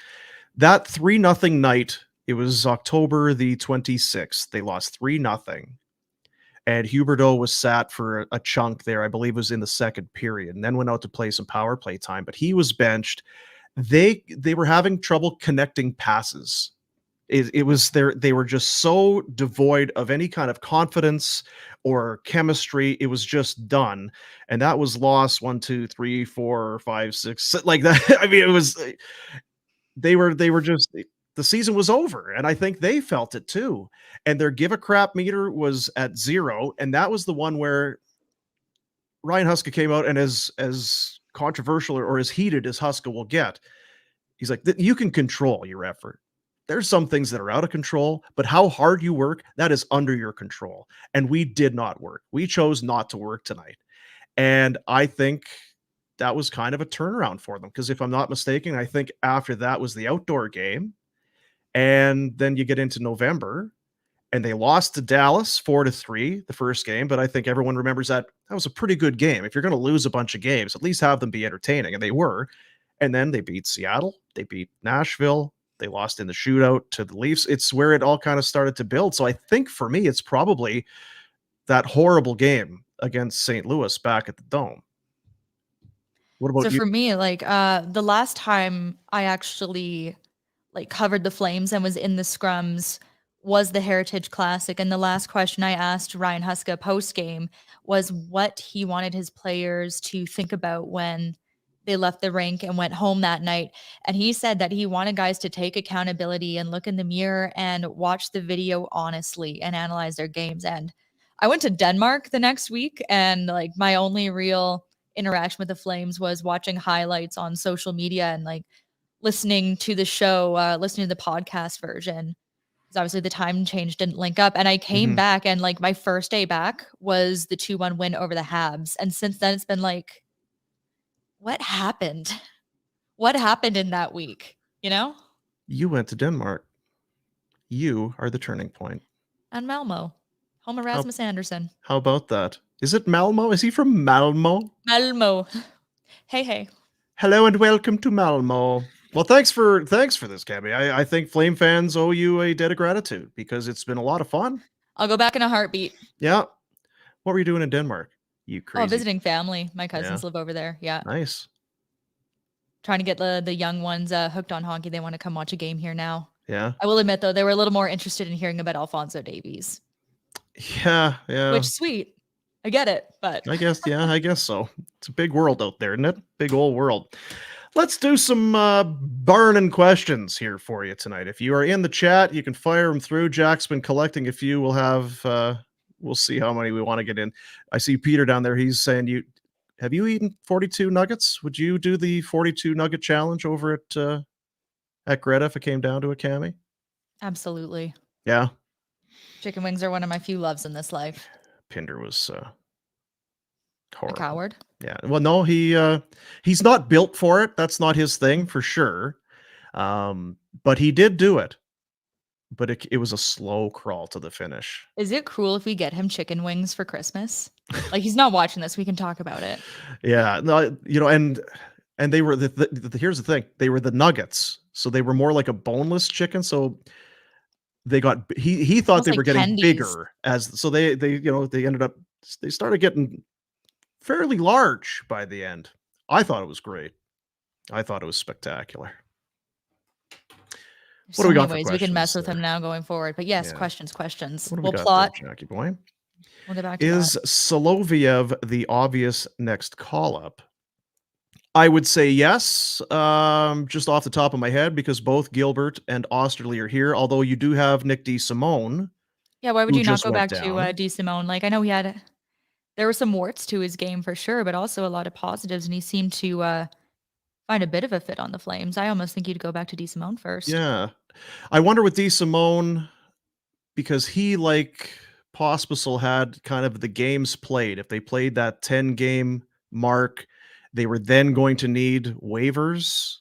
Speaker 2: That 3-0 night, it was October the 26th. They lost 3-0, and Huberdeau was sat for a chunk there. I believe it was in the second period, and then went out to play some power play time, but he was benched. They were having trouble connecting passes. It was they were just so devoid of any kind of confidence or chemistry. It was just done. And that was lost 1, 2, 3, 4, 5, 6, like that. I mean, it was, they were just, the season was over. And I think they felt it too. And their give a crap meter was at 0. And that was the one where Ryan Huska came out, and as controversial or as heated as Huska will get, he's like, you can control your effort. There's some things that are out of control, but how hard you work, that is under your control. And we did not work. We chose not to work tonight. And I think that was kind of a turnaround for them, because if I'm not mistaken, I think after that was the outdoor game. And then you get into November, and they lost to Dallas 4-3 the first game. But I think everyone remembers that was a pretty good game. If you're going to lose a bunch of games, at least have them be entertaining. And they were. And then they beat Seattle. They beat Nashville. They lost in the shootout to the Leafs. It's where it all kind of started to build. So I think for me, it's probably that horrible game against St. Louis back at the Dome. What about
Speaker 1: So
Speaker 2: you?
Speaker 1: for me, like the last time I actually like covered the Flames and was in the scrums was the Heritage Classic. And the last question I asked Ryan Huska post game was what he wanted his players to think about when they left the rink and went home that night. And he said that he wanted guys to take accountability and look in the mirror and watch the video honestly and analyze their games. And I went to Denmark the next week, and like my only real interaction with the Flames was watching highlights on social media and like listening to the show, listening to the podcast version. Because obviously the time change didn't link up. And I came back, and like my first day back was the 2-1 win over the Habs. And since then it's been like, what happened? What happened in that week? You know?
Speaker 2: You went to Denmark. You are the turning point.
Speaker 1: And Malmo. Home of Rasmus Anderson.
Speaker 2: How about that? Is it Malmo? Is he from Malmo?
Speaker 1: Malmo. Hey.
Speaker 2: Hello and welcome to Malmo. Well, thanks for this, Cami. I think Flame fans owe you a debt of gratitude, because it's been a lot of fun.
Speaker 1: I'll go back in a heartbeat.
Speaker 2: Yeah. What were you doing in Denmark? You crazy.
Speaker 1: Oh, visiting family. My cousins live over there. Yeah.
Speaker 2: Nice.
Speaker 1: Trying to get the young ones hooked on hockey. They want to come watch a game here now.
Speaker 2: Yeah.
Speaker 1: I will admit, though, they were a little more interested in hearing about Alphonso Davies.
Speaker 2: Yeah.
Speaker 1: Which, sweet. I get it, but
Speaker 2: I guess so. It's a big world out there, isn't it? Big old world. Let's do some burning questions here for you tonight. If you are in the chat, you can fire them through. Jack's been collecting a few. We'll see how many we want to get in. I see Peter down there. He's saying, have you eaten 42 nuggets? Would you do the 42 nugget challenge over at Greta if it came down to a Cami?
Speaker 1: Absolutely.
Speaker 2: Yeah.
Speaker 1: Chicken wings are one of my few loves in this life.
Speaker 2: Pinder was horrible.
Speaker 1: A coward.
Speaker 2: Yeah. Well, no, he's not built for it. That's not his thing for sure. But he did do it. But it was a slow crawl to the finish.
Speaker 1: Is it cruel if we get him chicken wings for Christmas? Like, he's not watching this. We can talk about it.
Speaker 2: Yeah. No, and they were here's the thing. They were the nuggets. So they were more like a boneless chicken. So they got he thought they were getting bigger so they ended up they started getting fairly large by the end. I thought it was great. I thought it was spectacular.
Speaker 1: There's so many ways we can mess with him now going forward. But yes, questions.
Speaker 2: We'll plot there, Jackie boy.
Speaker 1: We'll get back to
Speaker 2: Is Soloviev the obvious next call up? I would say yes, just off the top of my head, because both Gilbert and Osterley are here, although you do have Nick DeSimone.
Speaker 1: Yeah, why would you not go back to DeSimone? Like, I know there were some warts to his game for sure, but also a lot of positives, and he seemed to find a bit of a fit on the Flames. I almost think you'd go back to DeSimone first.
Speaker 2: Yeah. I wonder with DeSimone, because he, like Pospisil, had kind of the games played. If they played that 10-game mark, they were then going to need waivers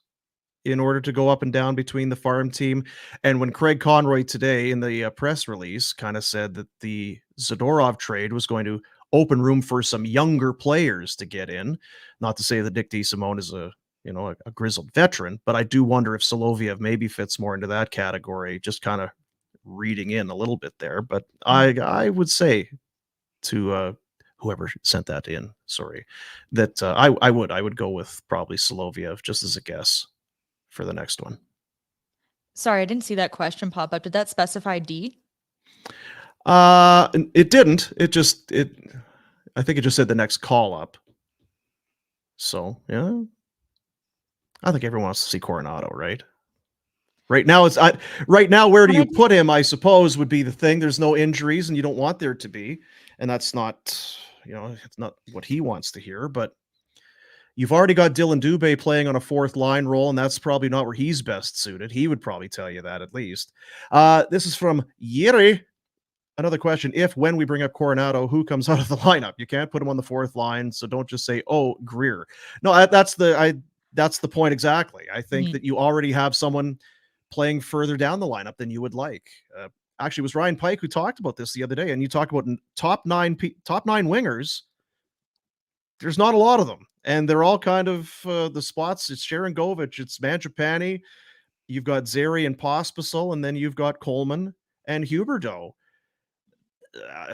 Speaker 2: in order to go up and down between the farm team. And when Craig Conroy today in the press release kind of said that the Zadorov trade was going to open room for some younger players to get in, not to say that Nick DeSimone is a grizzled veteran, but I do wonder if Soloviev maybe fits more into that category, just kind of reading in a little bit there. But I would say to whoever sent that in, that I would go with probably Soloviev just as a guess for the next one.
Speaker 1: Sorry, I didn't see that question pop up. Did that specify D?
Speaker 2: It didn't. I think it just said the next call up. So, yeah. I think everyone wants to see Coronado, right? Right now, right now, where do
Speaker 1: But
Speaker 2: you
Speaker 1: I
Speaker 2: put him, I suppose, would be the thing. There's no injuries, and you don't want there to be. And that's not, it's not what he wants to hear. But you've already got Dylan Dubé playing on a fourth line role, and that's probably not where he's best suited. He would probably tell you that at least. This is from Yeri. Another question: when we bring up Coronado, who comes out of the lineup? You can't put him on the fourth line, so don't just say, "Oh, Greer." No, that's the point exactly. I think that you already have someone playing further down the lineup than you would like. Actually, it was Ryan Pike who talked about this the other day, and you talk about top nine wingers. There's not a lot of them, and they're all kind of the spots. It's Sharon Govich, it's Mangiapane, you've got Zary and Pospisil, and then you've got Coleman and Huberdeau.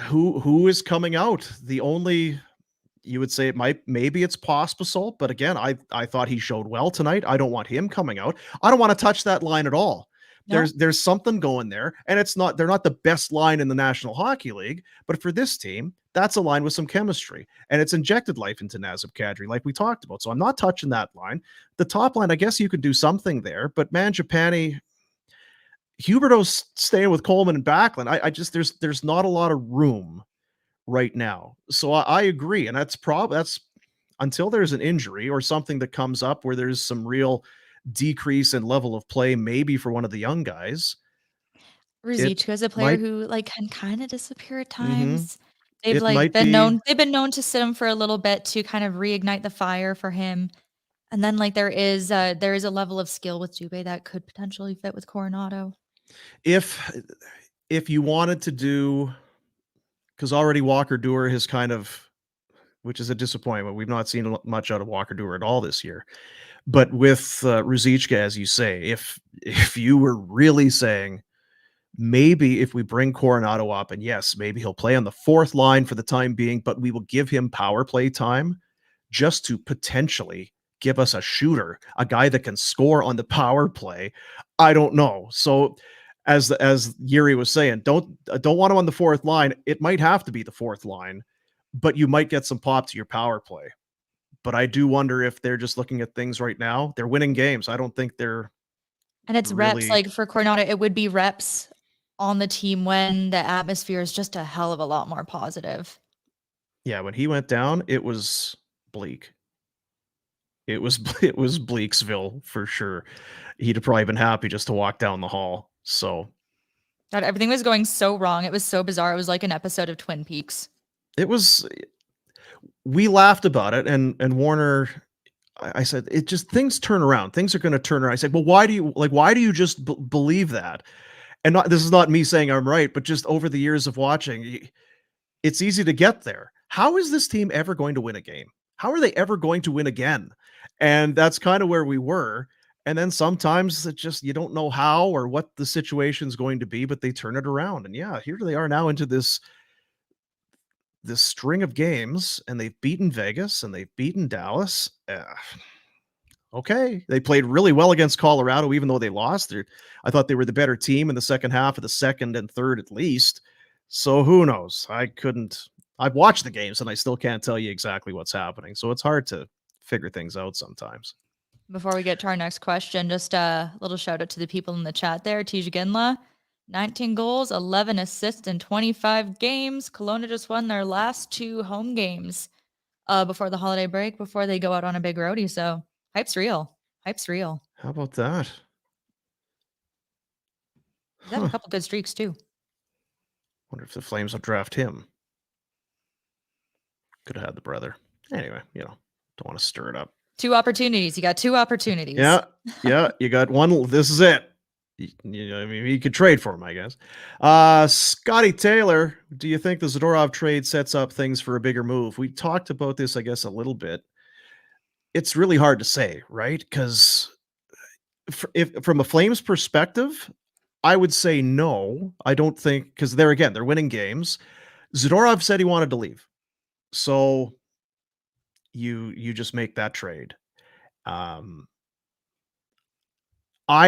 Speaker 2: Who is coming out? The only, you would say, maybe it's Pospisil, but again, I thought he showed well tonight. I don't want him coming out. I don't want to touch that line at all.
Speaker 1: No.
Speaker 2: There's something going there, and they're not the best line in the National Hockey League, but for this team, that's a line with some chemistry, and it's injected life into Nazem Kadri, like we talked about. So I'm not touching that line. The top line, I guess you could do something there, but Mangiapane, Huberdeau's staying with Coleman and Backlund. I just there's not a lot of room right now. So I agree, and that's until there's an injury or something that comes up where there's some real decrease in level of play, maybe for one of the young guys.
Speaker 1: Ruzicka is a player who can kind of disappear at times. They've
Speaker 2: It might be.
Speaker 1: They've been known to sit him for a little bit to kind of reignite the fire for him. And then there is a level of skill with Dubé that could potentially fit with Coronado.
Speaker 2: If you wanted to do, because already Walker Duehr has kind of, which is a disappointment. We've not seen much out of Walker Duehr at all this year. But with Ruzicka, as you say, if you were really saying, maybe if we bring Coronado up, and yes, maybe he'll play on the fourth line for the time being, but we will give him power play time just to potentially give us a shooter, a guy that can score on the power play. I don't know. So as Yuri was saying, don't want him on the fourth line. It might have to be the fourth line, but you might get some pop to your power play. But I do wonder if they're just looking at things right now. They're winning games. I don't think they're.
Speaker 1: And it's
Speaker 2: really...
Speaker 1: reps. For Coronado, it would be reps on the team when the atmosphere is just a hell of a lot more positive.
Speaker 2: Yeah, when he went down, it was bleak. It was Bleaksville for sure. He'd have probably been happy just to walk down the hall. So
Speaker 1: God, everything was going so wrong. It was so bizarre. It was like an episode of Twin Peaks.
Speaker 2: It was. We laughed about it, and Warner, I said, it just, things turn around. Things are going to turn around. I said, well, why do you just believe that? And this is not me saying I'm right, but just over the years of watching, it's easy to get there. How is this team ever going to win a game? How are they ever going to win again? And that's kind of where we were. And then sometimes it just, you don't know how or what the situation's going to be, but they turn it around. And yeah, here they are now into this string of games, and they've beaten Vegas and they've beaten Dallas. Okay. They played really well against Colorado, even though they lost. I thought they were the better team in the second half of the second and third at least. So who knows? I've watched the games and I still can't tell you exactly what's happening. So it's hard to figure things out sometimes.
Speaker 1: Before we get to our next question, just a little shout out to the people in the chat there. Tij Ginla, 19 goals, 11 assists in 25 games. Kelowna just won their last 2 home games before the holiday break, before they go out on a big roadie. So hype's real. Hype's real.
Speaker 2: How about that?
Speaker 1: He's had a couple good streaks too.
Speaker 2: Wonder if the Flames will draft him. Could have had the brother. Anyway, don't want to stir it up.
Speaker 1: 2 opportunities. You got 2 opportunities.
Speaker 2: Yeah. You got one. This is it. You could trade for him, I guess. Scotty Taylor, do you think the Zadorov trade sets up things for a bigger move? We talked about this, I guess, a little bit. It's really hard to say, right? Because if from a Flames perspective, I would say no. I don't think, because they're winning games. Zadorov said he wanted to leave. So you just make that trade. I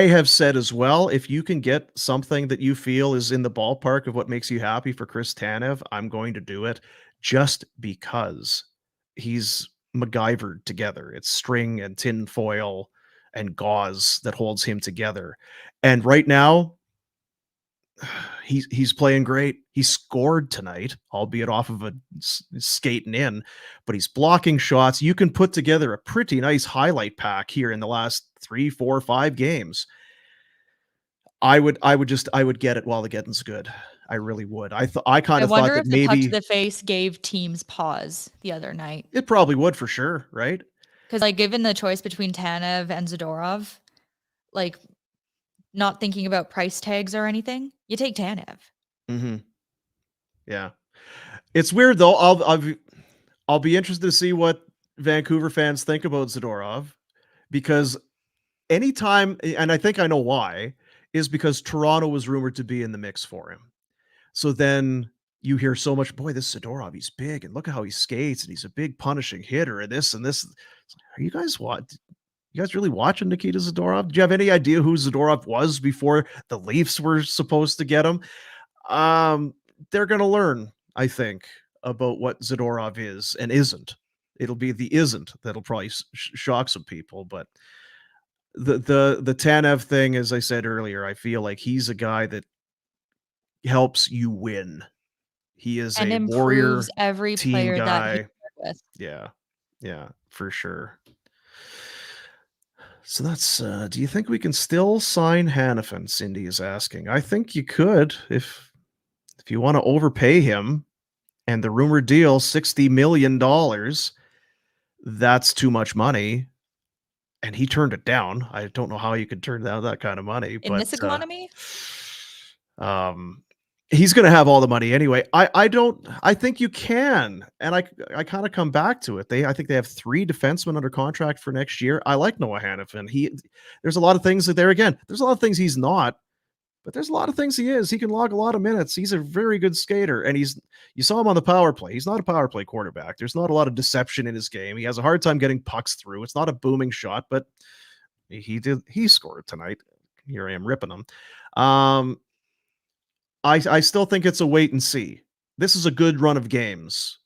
Speaker 2: have said as well, if you can get something that you feel is in the ballpark of what makes you happy for Chris Tanev, I'm going to do it, just because he's MacGyvered together. It's string and tin foil and gauze that holds him together. And right now, he's playing great. He scored tonight, albeit off of a skating in, but he's blocking shots. You can put together a pretty nice highlight pack here in the last 3, 4, 5 games. I would get it while the getting's good. I really would. I kind of thought
Speaker 1: wonder
Speaker 2: that
Speaker 1: if the puck to
Speaker 2: maybe
Speaker 1: the face gave teams pause the other night.
Speaker 2: it probably would for sure, right?
Speaker 1: Because, like, given the choice between Tanev and Zadorov, like, not thinking about price tags or anything, you take Tanev.
Speaker 2: Mm-hmm. Yeah, it's weird though. I'll be interested to see what Vancouver fans think about Zadorov, because anytime, and I think I know why, is because Toronto was rumored to be in the mix for him. So then you hear so much, boy, this Zadorov, he's big, and look at how he skates, and he's a big punishing hitter, and this and this. Are you guys what? You guys really watching Nikita Zadorov? Do you have any idea who Zadorov was before the Leafs were supposed to get him? They're going to learn, I think, about what Zadorov is and isn't. It'll be the isn't that'll probably shock some people, but the Tanev thing, as I said earlier, I feel like he's a guy that helps you win. He is
Speaker 1: And
Speaker 2: a
Speaker 1: improves
Speaker 2: warrior
Speaker 1: every
Speaker 2: team
Speaker 1: player that he's
Speaker 2: guy.
Speaker 1: with.
Speaker 2: Yeah, for sure. So that's, do you think we can still sign Hanifin? Cindy is asking. I think you could if you want to overpay him, and the rumored deal, $60 million, that's too much money. And he turned it down. I don't know how you could turn down that kind of money.
Speaker 1: In this economy?
Speaker 2: He's going to have all the money anyway. I think you can. And I kind of come back to it. I think they have 3 defensemen under contract for next year. I like Noah Hanifin. There's a lot of things that there's a lot of things he's not, but there's a lot of things he is. He can log a lot of minutes. He's a very good skater, and you saw him on the power play. He's not a power play quarterback. There's not a lot of deception in his game. He has a hard time getting pucks through. It's not a booming shot, but he scored tonight. Here I am ripping him. I still think it's a wait and see. This is a good run of games,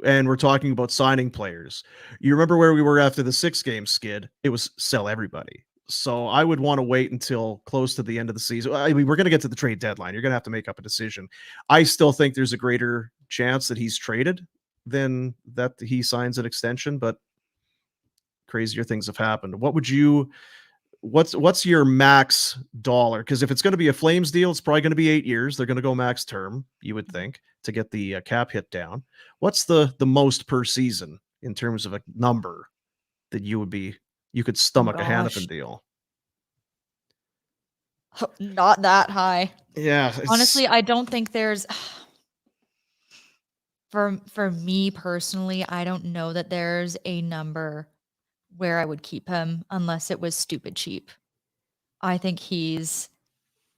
Speaker 2: and we're talking about signing players. You remember where we were after the 6-game skid? It was sell everybody. So I would want to wait until close to the end of the season. I mean, we're going to get to the trade deadline. You're going to have to make up a decision. I still think there's a greater chance that he's traded than that he signs an extension, but crazier things have happened. What's your max dollar? Because if it's going to be a Flames deal, it's probably going to be 8 years. They're going to go max term, you would think, to get the cap hit down. What's the most per season in terms of a number that you could stomach a Hanifin deal?
Speaker 1: Not that high.
Speaker 2: Yeah.
Speaker 1: Honestly, I don't think there's for me personally, I don't know that there's a number where I would keep him unless it was stupid cheap. I think he's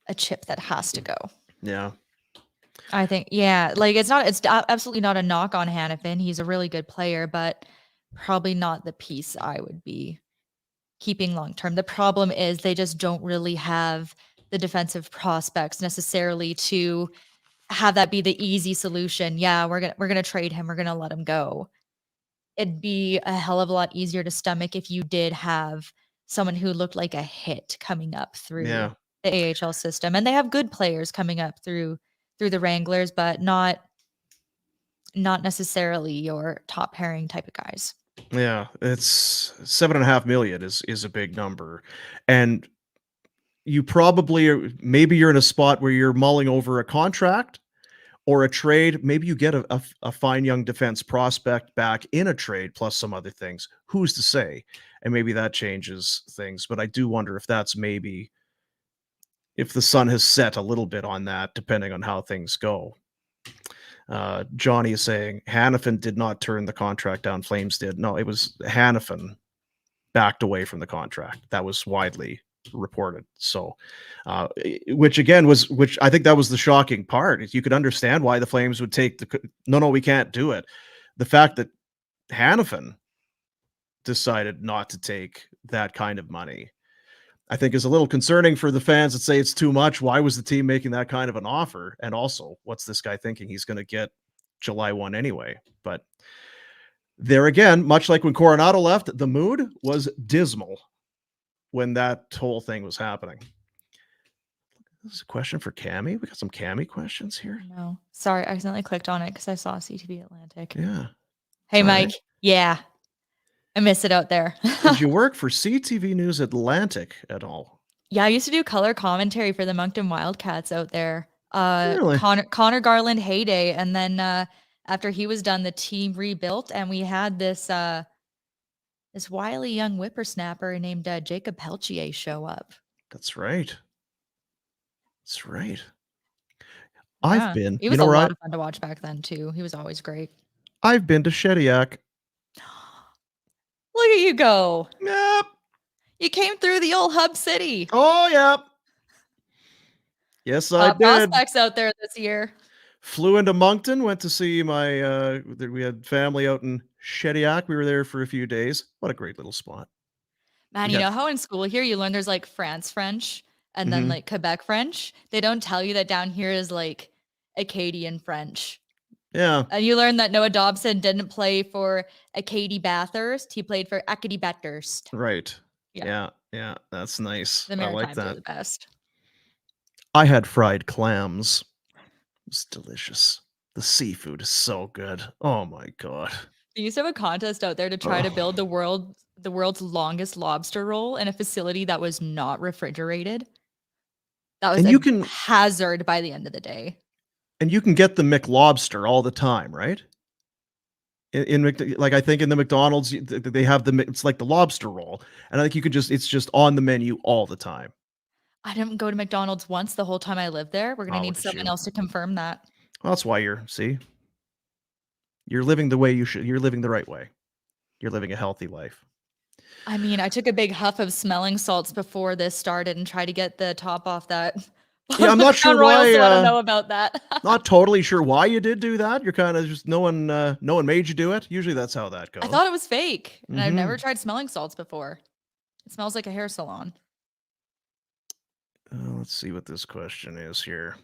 Speaker 1: a chip that has to go.
Speaker 2: Yeah.
Speaker 1: I think, yeah, like it's absolutely not a knock on Hanifin. He's a really good player, but probably not the piece I would be keeping long term. The problem is they just don't really have the defensive prospects necessarily to have that be the easy solution. Yeah, we're gonna trade him. We're gonna let him go. It'd be a hell of a lot easier to stomach if you did have someone who looked like a hit coming up through the AHL system, and they have good players coming up through the Wranglers, but not necessarily your top pairing type of guys.
Speaker 2: Yeah, it's $7.5 million is a big number, and you probably maybe you're in a spot where you're mulling over a contract or a trade. Maybe you get a fine young defense prospect back in a trade plus some other things. Who's to say? And maybe that changes things. But I do wonder if that's maybe if the sun has set a little bit on that, depending on how things go. Johnny is saying Hanifin did not turn the contract down. Flames did. No, it was Hanifin backed away from the contract. That was widely reported. So, which I think that was the shocking part. You could understand why the Flames would take no, we can't do it. The fact that Hanifin decided not to take that kind of money, I think is a little concerning for the fans that say it's too much. Why was the team making that kind of an offer? And also, what's this guy thinking he's going to get July 1 anyway? But there again, much like when Coronado left, the mood was dismal. when that whole thing was happening. This is a question for Cami. We got some Cami questions here.
Speaker 1: No, sorry, I accidentally clicked on it because I saw CTV Atlantic.
Speaker 2: Yeah.
Speaker 1: Hey,
Speaker 2: All
Speaker 1: Mike.
Speaker 2: right.
Speaker 1: Yeah, I miss it out there.
Speaker 2: Did you work for CTV News Atlantic at all?
Speaker 1: Yeah, I used to do color commentary for the Moncton Wildcats out there.
Speaker 2: Really?
Speaker 1: Connor Garland heyday, and then after he was done, the team rebuilt, and we had this this wily young whippersnapper named Jacob Peltier show up.
Speaker 2: That's right. That's right.
Speaker 1: Yeah,
Speaker 2: I've been.
Speaker 1: he
Speaker 2: You
Speaker 1: was
Speaker 2: know
Speaker 1: a
Speaker 2: where
Speaker 1: lot of fun to watch back then too. He was always great.
Speaker 2: I've been to Shediac.
Speaker 1: Look at you go!
Speaker 2: Yep.
Speaker 1: You came through the old hub city.
Speaker 2: Oh, yep. Yes, I did.
Speaker 1: Prospects out there this year.
Speaker 2: Flew into Moncton, went to see my we had family out in Shediac. We were there for a few days. What a great little spot.
Speaker 1: Man,
Speaker 2: We
Speaker 1: you
Speaker 2: had-
Speaker 1: know how in school here you learn there's like France French and then
Speaker 2: Mhm.
Speaker 1: like Quebec French? They don't tell you that down here is like Acadian French.
Speaker 2: Yeah.
Speaker 1: And you learn that Noah Dobson didn't play for Acadie Bathurst. He played for Acadie Bathurst.
Speaker 2: Right.
Speaker 1: Yeah.
Speaker 2: Yeah. That's nice.
Speaker 1: The
Speaker 2: I like
Speaker 1: Maritimes are
Speaker 2: that.
Speaker 1: the best.
Speaker 2: I had fried clams. It's delicious. The seafood is so good. Oh my god.
Speaker 1: They used to have a contest out there to try to build the world's longest lobster roll in a facility that was not refrigerated. That was
Speaker 2: And
Speaker 1: a
Speaker 2: you can
Speaker 1: hazard by the end of the day.
Speaker 2: and you can get the McLobster all the time, right? Like I think in the McDonald's they have it's like the lobster roll, and I think you can it's just on the menu all the time.
Speaker 1: I didn't go to McDonald's once the whole time I lived there. We're gonna
Speaker 2: Oh,
Speaker 1: need
Speaker 2: look at
Speaker 1: someone
Speaker 2: you.
Speaker 1: else to confirm that.
Speaker 2: Well, that's why you're living the way you should. You're living the right way. You're living a healthy life.
Speaker 1: I mean, I took a big huff of smelling salts before this started and tried to get the top off that.
Speaker 2: Yeah, I'm not sure
Speaker 1: Crown Royal,
Speaker 2: why.
Speaker 1: so I don't know about that.
Speaker 2: Not totally sure why you did do that. You're kind of just no one made you do it. Usually that's how that goes.
Speaker 1: I thought it was fake, and I've
Speaker 2: Mhm.
Speaker 1: never tried smelling salts before. It smells like a hair salon.
Speaker 2: Let's see what this question is here.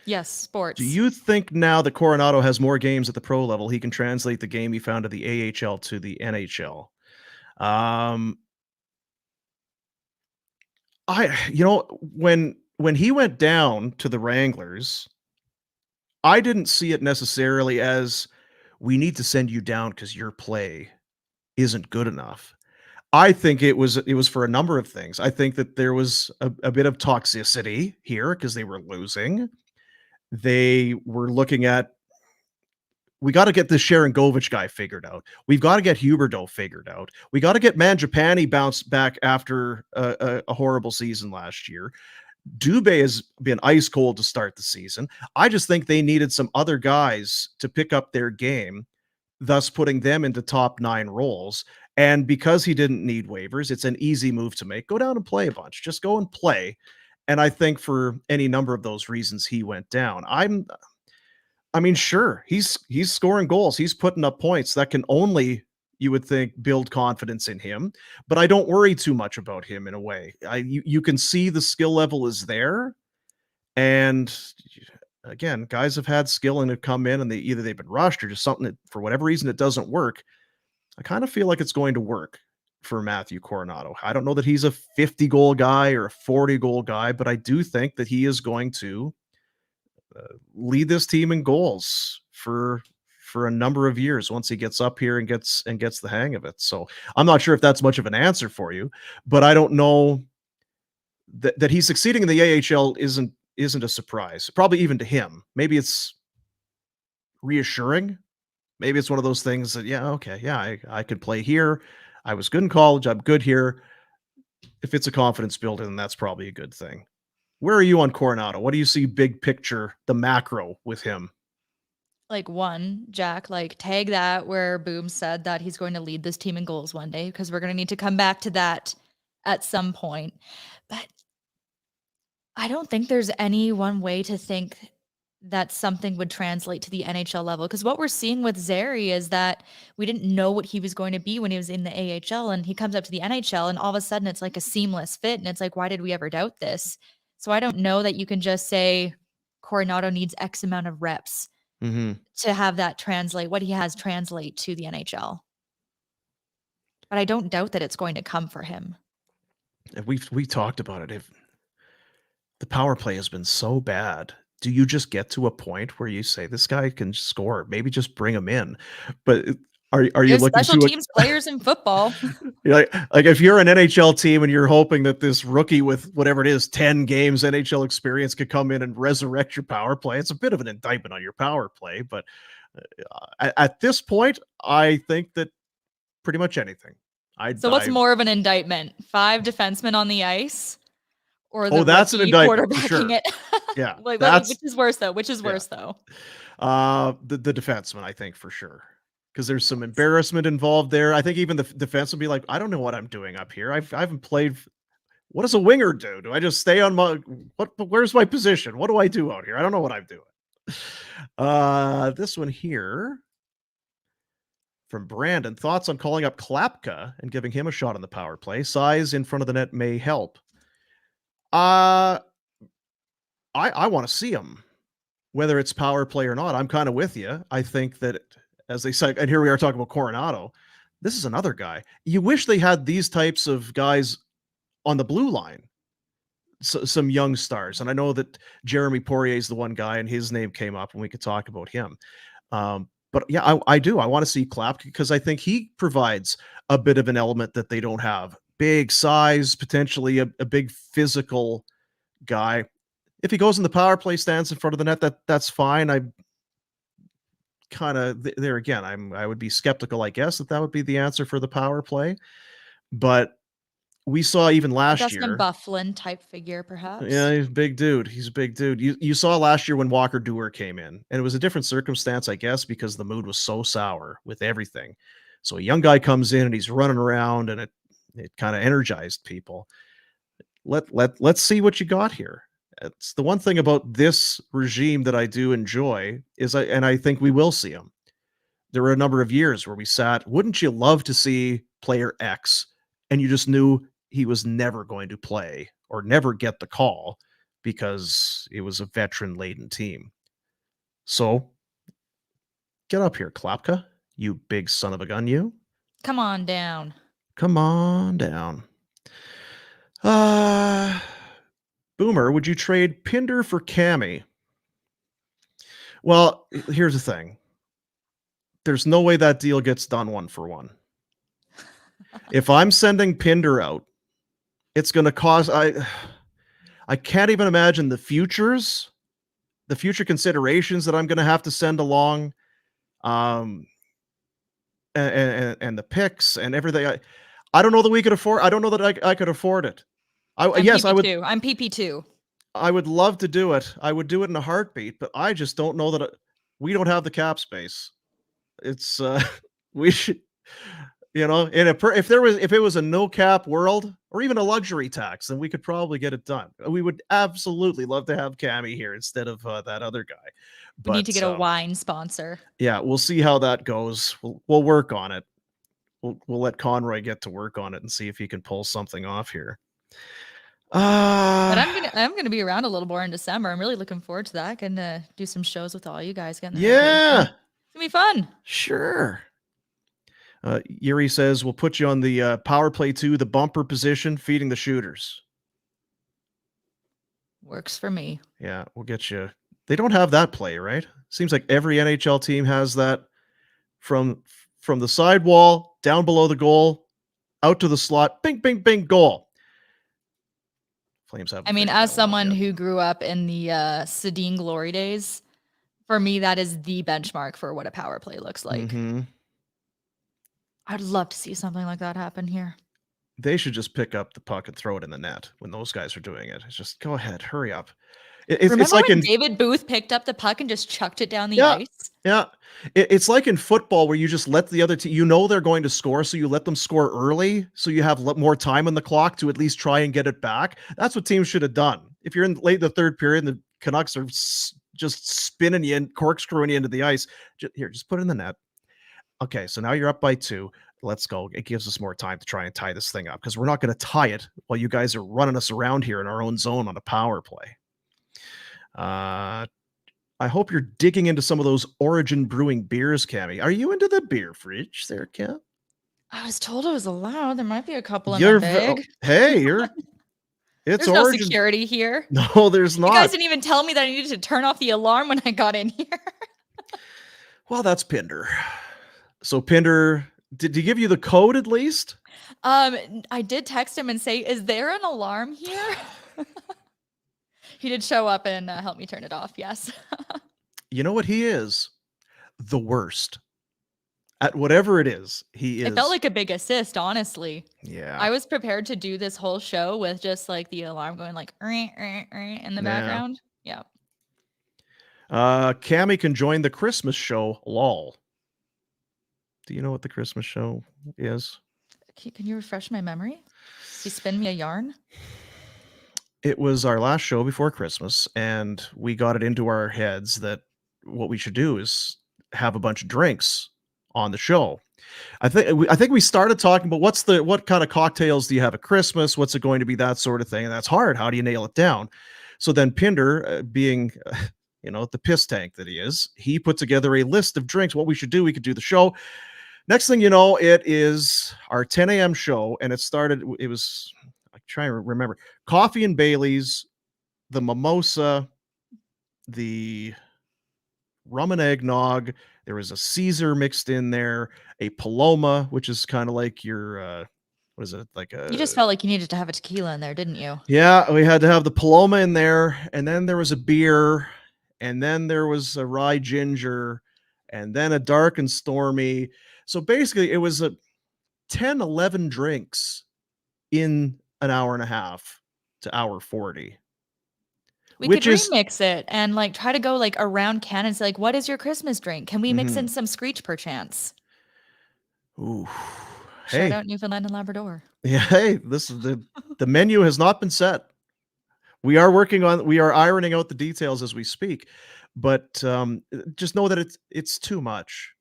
Speaker 1: Yes, sports.
Speaker 2: Do you think now that Coronado has more games at the pro level, he can translate the game he found at the AHL to the NHL? When he went down to the Wranglers, I didn't see it necessarily as we need to send you down because your play isn't good enough. I think it was for a number of things. I think that there was a bit of toxicity here because they were losing. They were looking at, we got to get this Sharon Govich guy figured out. We've got to get Huberdeau figured out. We got to get Mangiapane bounced back after a horrible season last year. Dubé has been ice cold to start the season. I just think they needed some other guys to pick up their game, thus putting them into top 9 roles. And because he didn't need waivers, it's an easy move to make. Go down and play a bunch. Just go and play. And I think for any number of those reasons, he went down. I mean, sure, he's scoring goals. He's putting up points. That can only, you would think, build confidence in him. But I don't worry too much about him in a way. You can see the skill level is there. And again, guys have had skill and have come in and they've been rushed or just something that for whatever reason it doesn't work. I kind of feel like it's going to work for Matthew Coronado. I don't know that he's a 50-goal guy or a 40-goal guy, but I do think that he is going to lead this team in goals for a number of years once he gets up here and gets the hang of it. So I'm not sure if that's much of an answer for you, but I don't know that he's succeeding in the AHL isn't a surprise, probably even to him. Maybe it's reassuring. Maybe it's one of those things that, yeah, okay, yeah, I could play here. I was good in college. I'm good here. If it's a confidence builder, then that's probably a good thing. Where are you on Coronado? What do you see big picture, the macro with him?
Speaker 1: Like one, Jack, like tag that where Boom said that he's going to lead this team in goals one day because we're going to need to come back to that at some point. But I don't think there's any one way to think that something would translate to the NHL level. Because what we're seeing with Zary is that we didn't know what he was going to be when he was in the AHL, and he comes up to the NHL, and all of a sudden it's like a seamless fit. And it's like, why did we ever doubt this? So I don't know that you can just say Coronado needs X amount of reps to have that translate, what he has translate to the NHL. But I don't doubt that it's going to come for him.
Speaker 2: And we talked about it. If the power play has been so bad, do you just get to a point where you say this guy can score? Maybe just bring him in. But are you
Speaker 1: There's
Speaker 2: looking
Speaker 1: special
Speaker 2: to
Speaker 1: teams players in football.
Speaker 2: like if you're an NHL team and you're hoping that this rookie with whatever it is 10 games NHL experience could come in and resurrect your power play, it's a bit of an indictment on your power play. But at this point, I think that pretty much anything.
Speaker 1: So what's more of an indictment? 5 defensemen on the ice or the
Speaker 2: that's an
Speaker 1: rookie
Speaker 2: indictment for
Speaker 1: quarterbacking
Speaker 2: sure.
Speaker 1: it?
Speaker 2: Yeah,
Speaker 1: Which is worse though?
Speaker 2: The defenseman, I think, for sure, because there's some embarrassment involved there. I think even the defense will be like, I don't know what I'm doing up here. I haven't played. What does a winger do? Do I just stay on my where's my position? What do I do out here? I don't know what I'm doing. This one here from Brandon. Thoughts on calling up Klapka and giving him a shot on the power play? Size in front of the net may help. I want to see him, whether it's power play or not. I'm kind of with you. I think that, as they say, and here we are talking about Coronado, this is another guy. You wish they had these types of guys on the blue line, some young stars. And I know that Jeremy Poirier is the one guy, and his name came up, and we could talk about him. But yeah, I do. I want to see Klapka because I think he provides a bit of an element that they don't have. Big size, potentially a big physical guy. If he goes in the power play, stands in front of the net, that's fine. I kind of there again. I would be skeptical, I guess, that would be the answer for the power play. But we saw even last year,
Speaker 1: Bufflin type figure, perhaps.
Speaker 2: Yeah, he's a big dude. He's a big dude. You saw last year when Walker Dewar came in, and it was a different circumstance, I guess, because the mood was so sour with everything. So a young guy comes in and he's running around, and it kind of energized people. Let's see what you got here. It's the one thing about this regime that I do enjoy is I think we will see him. There were a number of years where we sat, wouldn't you love to see player X? And you just knew he was never going to play or never get the call because it was a veteran-laden team. So get up here, Klapka, you big son of a gun, you.
Speaker 1: Come on down.
Speaker 2: Come on down. Boomer, would you trade Pinder for Cami? Well, here's the thing. There's no way that deal gets done 1-for-1. If I'm sending Pinder out, it's going to cause I can't even imagine the future considerations that I'm going to have to send along, and the picks and everything. I don't know that we could afford. I don't know that I could afford it. Yes, I would.
Speaker 1: I'm PP2.
Speaker 2: I would love to do it. I would do it in a heartbeat, but I just don't know that we don't have the cap space. It's we should. And if it was a no cap world or even a luxury tax, then we could probably get it done. We would absolutely love to have Cami here instead of that other guy.
Speaker 1: We need to get a wine sponsor.
Speaker 2: Yeah, we'll see how that goes. We'll work on it. We'll let Conroy get to work on it and see if he can pull something off here.
Speaker 1: But I'm gonna be around a little more in December. I'm really looking forward to that. Gonna do some shows with all you guys.
Speaker 2: Yeah,
Speaker 1: it's gonna be fun.
Speaker 2: Sure. Yuri says, we'll put you on the power play 2, the bumper position, feeding the shooters.
Speaker 1: Works for me.
Speaker 2: Yeah, we'll get you. They don't have that play, right? Seems like every NHL team has that from the sidewall, down below the goal, out to the slot, bing, bing, bing, goal. Flames have.
Speaker 1: I mean, as someone who grew up in the Sedin glory days, for me, that is the benchmark for what a power play looks like.
Speaker 2: Mm-hmm.
Speaker 1: I'd love to see something like that happen here.
Speaker 2: They should just pick up the puck and throw it in the net when those guys are doing it. It's just go ahead, hurry up. It's like
Speaker 1: when David Booth picked up the puck and just chucked it down the ice?
Speaker 2: Yeah. It's like in football where you just let the other team, they're going to score, so you let them score early so you have more time on the clock to at least try and get it back. That's what teams should have done. If you're in late the third period and the Canucks are just spinning you and corkscrewing you into the ice, just put it in the net. Okay, so now you're up by 2. Let's go. It gives us more time to try and tie this thing up because we're not going to tie it while you guys are running us around here in our own zone on a power play. I hope you're digging into some of those Origin Brewing beers, Cami. Are you into the beer fridge there, Cam?
Speaker 1: I was told it was allowed. There might be a couple in my
Speaker 2: You're
Speaker 1: bag.
Speaker 2: hey, you're it's
Speaker 1: There's no
Speaker 2: origin.
Speaker 1: security here.
Speaker 2: No, there's
Speaker 1: You guys
Speaker 2: not.
Speaker 1: didn't even tell me that I needed to turn off the alarm when I got in here.
Speaker 2: Well, that's Pinder. So Pinder, did he give you the code at least?
Speaker 1: I did text him and say, "Is there an alarm here?" He did show up and help me turn it off. Yes.
Speaker 2: You know what he is? The worst. At whatever it is, he is.
Speaker 1: It felt like a big assist, honestly.
Speaker 2: Yeah.
Speaker 1: I was prepared to do this whole show with just like the alarm going like in the background. Yeah.
Speaker 2: Cami can join the Christmas show. Lol. Do you know what the Christmas show is?
Speaker 1: Can you refresh my memory? Does he spin me a yarn?
Speaker 2: It was our last show before Christmas, and we got it into our heads that what we should do is have a bunch of drinks on the show. I think we started talking about what kind of cocktails do you have at Christmas? What's it going to be? That sort of thing. And that's hard. How do you nail it down? So then Pinder, being the piss tank that he is, he put together a list of drinks, what we should do. We could do the show. Next thing you know, it is our 10 a.m. show, and it was, I'm trying to remember, coffee and Bailey's, the mimosa, the rum and eggnog. There was a Caesar mixed in there, a Paloma, which is kind of like your, what is it? Like a.
Speaker 1: You just felt like you needed to have a tequila in there, didn't you?
Speaker 2: Yeah, we had to have the Paloma in there, and then there was a beer, and then there was a rye ginger, and then a dark and stormy. So basically, it was a 10, 11 drinks in an hour and a half to hour 40.
Speaker 1: We could remix it and like try to go like around Canada and say like, what is your Christmas drink? Can we mix in some Screech perchance?
Speaker 2: Ooh.
Speaker 1: Shout out Newfoundland and Labrador.
Speaker 2: Yeah, hey, this is the menu has not been set. We are ironing out the details as we speak, but just know that it's too much.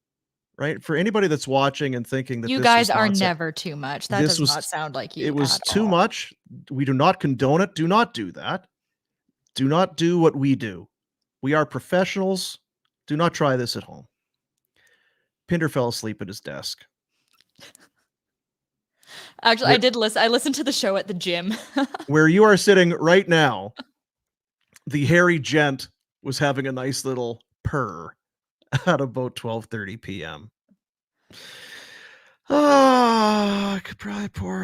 Speaker 2: Right? For anybody that's watching and thinking that
Speaker 1: you guys are never too much. That does not sound like you.
Speaker 2: It was too much. We do not condone it. Do not do that. Do not do what we do. We are professionals. Do not try this at home. Pinder fell asleep at his desk.
Speaker 1: Actually, I did listen. I listened to the show at the gym.
Speaker 2: Where you are sitting right now, the hairy gent was having a nice little purr at about 12:30 p.m. I could probably pour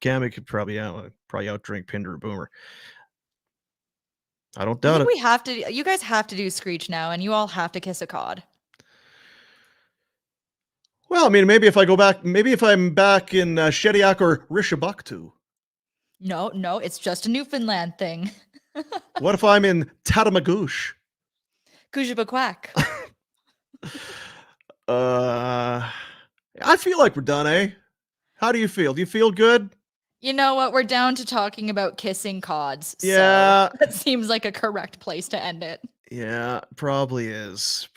Speaker 2: Cami could probably outdrink Pinder or Boomer. I don't doubt it.
Speaker 1: We have to. You guys have to do Screech now, and you all have to kiss a cod.
Speaker 2: Well, I mean, maybe if I'm back in Shediac or Rishabaktu.
Speaker 1: No, it's just a Newfoundland thing.
Speaker 2: What if I'm in Tatamagouche?
Speaker 1: Kujabaquack.
Speaker 2: I feel like we're done, eh? How do you feel? Do you feel good?
Speaker 1: You know what? We're down to talking about kissing cods.
Speaker 2: Yeah.
Speaker 1: So that seems like a correct place to end it.
Speaker 2: Yeah, probably is.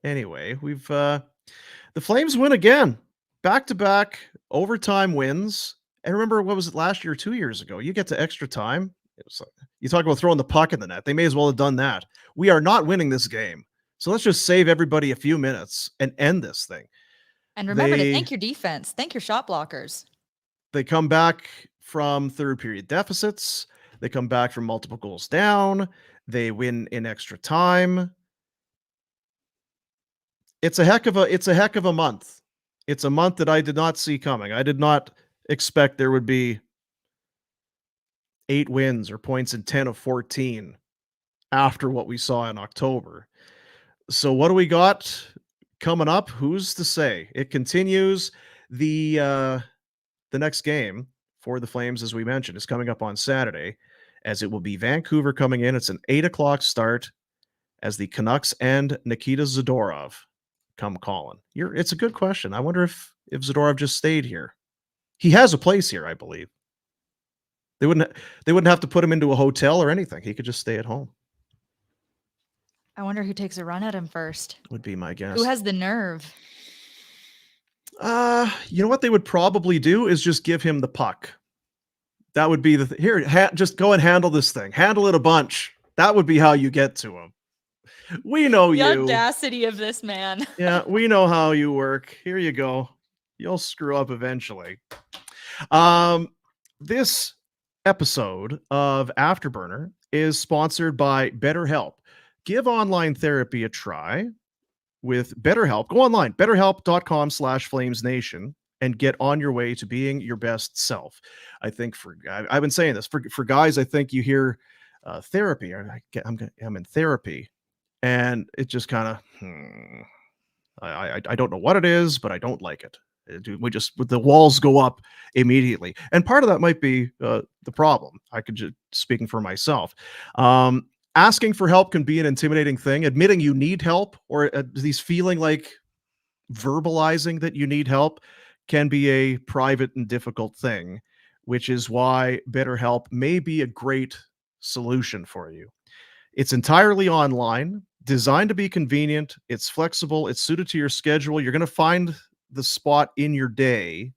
Speaker 2: Anyway, we've the Flames win again. Back-to-back overtime wins. And remember, what was it last year or 2 years ago? You get to extra time. It was like, you talk about throwing the puck in the net. They may as well have done that. We are not winning this game. So let's just save everybody a few minutes and end this thing.
Speaker 1: And remember to thank your defense. Thank your shot blockers.
Speaker 2: They come back from third period deficits. They come back from multiple goals down. They win in extra time. It's a heck of a month. It's a month that I did not see coming. I did not expect there would be 8 wins or points in 10 of 14 after what we saw in October. So what do we got coming up? Who's to say? It continues. The next game for the Flames, as we mentioned, is coming up on Saturday, as it will be Vancouver coming in. It's an 8:00 start as the Canucks and Nikita Zadorov come calling. It's a good question. I wonder if Zadorov just stayed here. He has a place here, I believe. They wouldn't have to put him into a hotel or anything. He could just stay at home.
Speaker 1: I wonder who takes a run at him first.
Speaker 2: Would be my guess.
Speaker 1: Who has the nerve?
Speaker 2: You know what they would probably do is just give him the puck. That would be just go and handle this thing. Handle it a bunch. That would be how you get to him. We know
Speaker 1: The
Speaker 2: you.
Speaker 1: audacity of this man.
Speaker 2: Yeah, we know how you work. Here you go. You'll screw up eventually. This episode of Afterburner is sponsored by BetterHelp. Give online therapy a try with BetterHelp. Go online, betterhelp.com/FlamesNation, and get on your way to being your best self. I think I've been saying this for guys, I think you hear therapy. I'm in therapy, and it just kind of, I don't know what it is, but I don't like it. The walls go up immediately, and part of that might be the problem. I could just speaking for myself. Asking for help can be an intimidating thing. Admitting you need help, or these feeling like verbalizing that you need help, can be a private and difficult thing, which is why BetterHelp may be a great solution for you. It's entirely online, designed to be convenient. It's flexible. It's suited to your schedule. You're going to find the spot in your day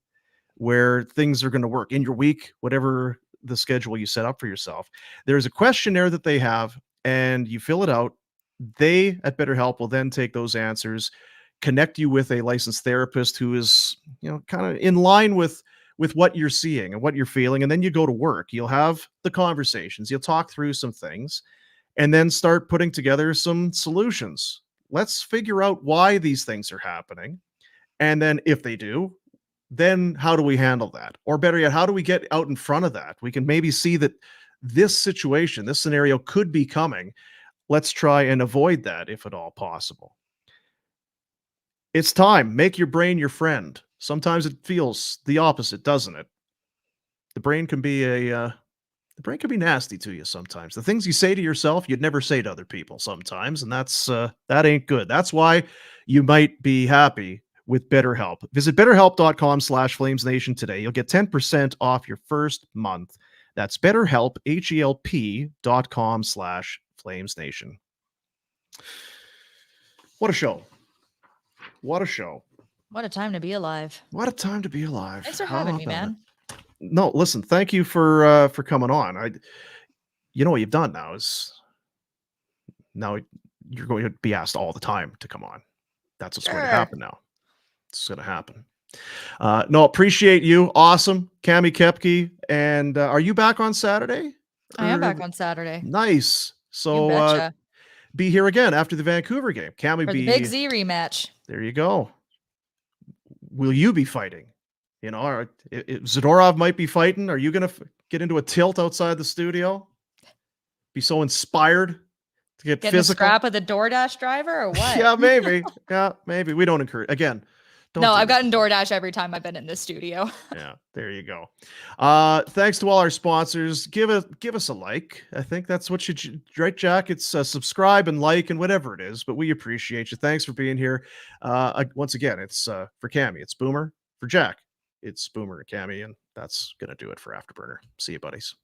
Speaker 2: where things are going to work, in your week, whatever the schedule you set up for yourself. There's a questionnaire that they have, and you fill it out. They at BetterHelp will then take those answers, connect you with a licensed therapist who is, kind of in line with what you're seeing and what you're feeling. And then you go to work. You'll have the conversations. You'll talk through some things, and then start putting together some solutions. Let's figure out why these things are happening. And then if they do, then how do we handle that? Or better yet, how do we get out in front of that? We can maybe see that this situation, this scenario could be coming. Let's try and avoid that if at all possible. It's time. Make your brain your friend. Sometimes it feels the opposite, doesn't it? The brain can be nasty to you sometimes. The things you say to yourself, you'd never say to other people sometimes, and that ain't good. That's why you might be happy with BetterHelp. Visit betterhelp.com/FlamesNation today. You'll get 10% off your first month. That's BetterHelp, HELP.com/FlamesNation. What a show. What a show.
Speaker 1: What a time to be alive.
Speaker 2: What a time to be alive.
Speaker 1: Thanks for
Speaker 2: How
Speaker 1: having me,
Speaker 2: about
Speaker 1: man.
Speaker 2: it? No, listen, thank you for coming on. You know what you've done now is now you're going to be asked all the time to come on. That's what's going to happen now. It's going to happen. No, appreciate you. Awesome. Cami Kepke. And are you back on Saturday?
Speaker 1: I am back on Saturday.
Speaker 2: Nice.
Speaker 1: You
Speaker 2: So
Speaker 1: betcha.
Speaker 2: be here again after the Vancouver game. Cami,
Speaker 1: For the Big Z rematch.
Speaker 2: there you go. Will you be fighting? Zadorov might be fighting. Are you going to get into a tilt outside the studio? Be so inspired to get
Speaker 1: Getting
Speaker 2: physical?
Speaker 1: a scrap with a DoorDash driver or what?
Speaker 2: Yeah, maybe. Yeah, maybe. We don't encourage. Again,
Speaker 1: No, I've gotten DoorDash every time I've been in this studio.
Speaker 2: Yeah, there you go. Thanks to all our sponsors. Give us a like. I think that's what you right, Jack. It's subscribe and like and whatever it is. But we appreciate you. Thanks for being here. Once again, it's for Cami, it's Boomer. For Jack, it's Boomer and Cami, and that's gonna do it for Afterburner. See you, buddies.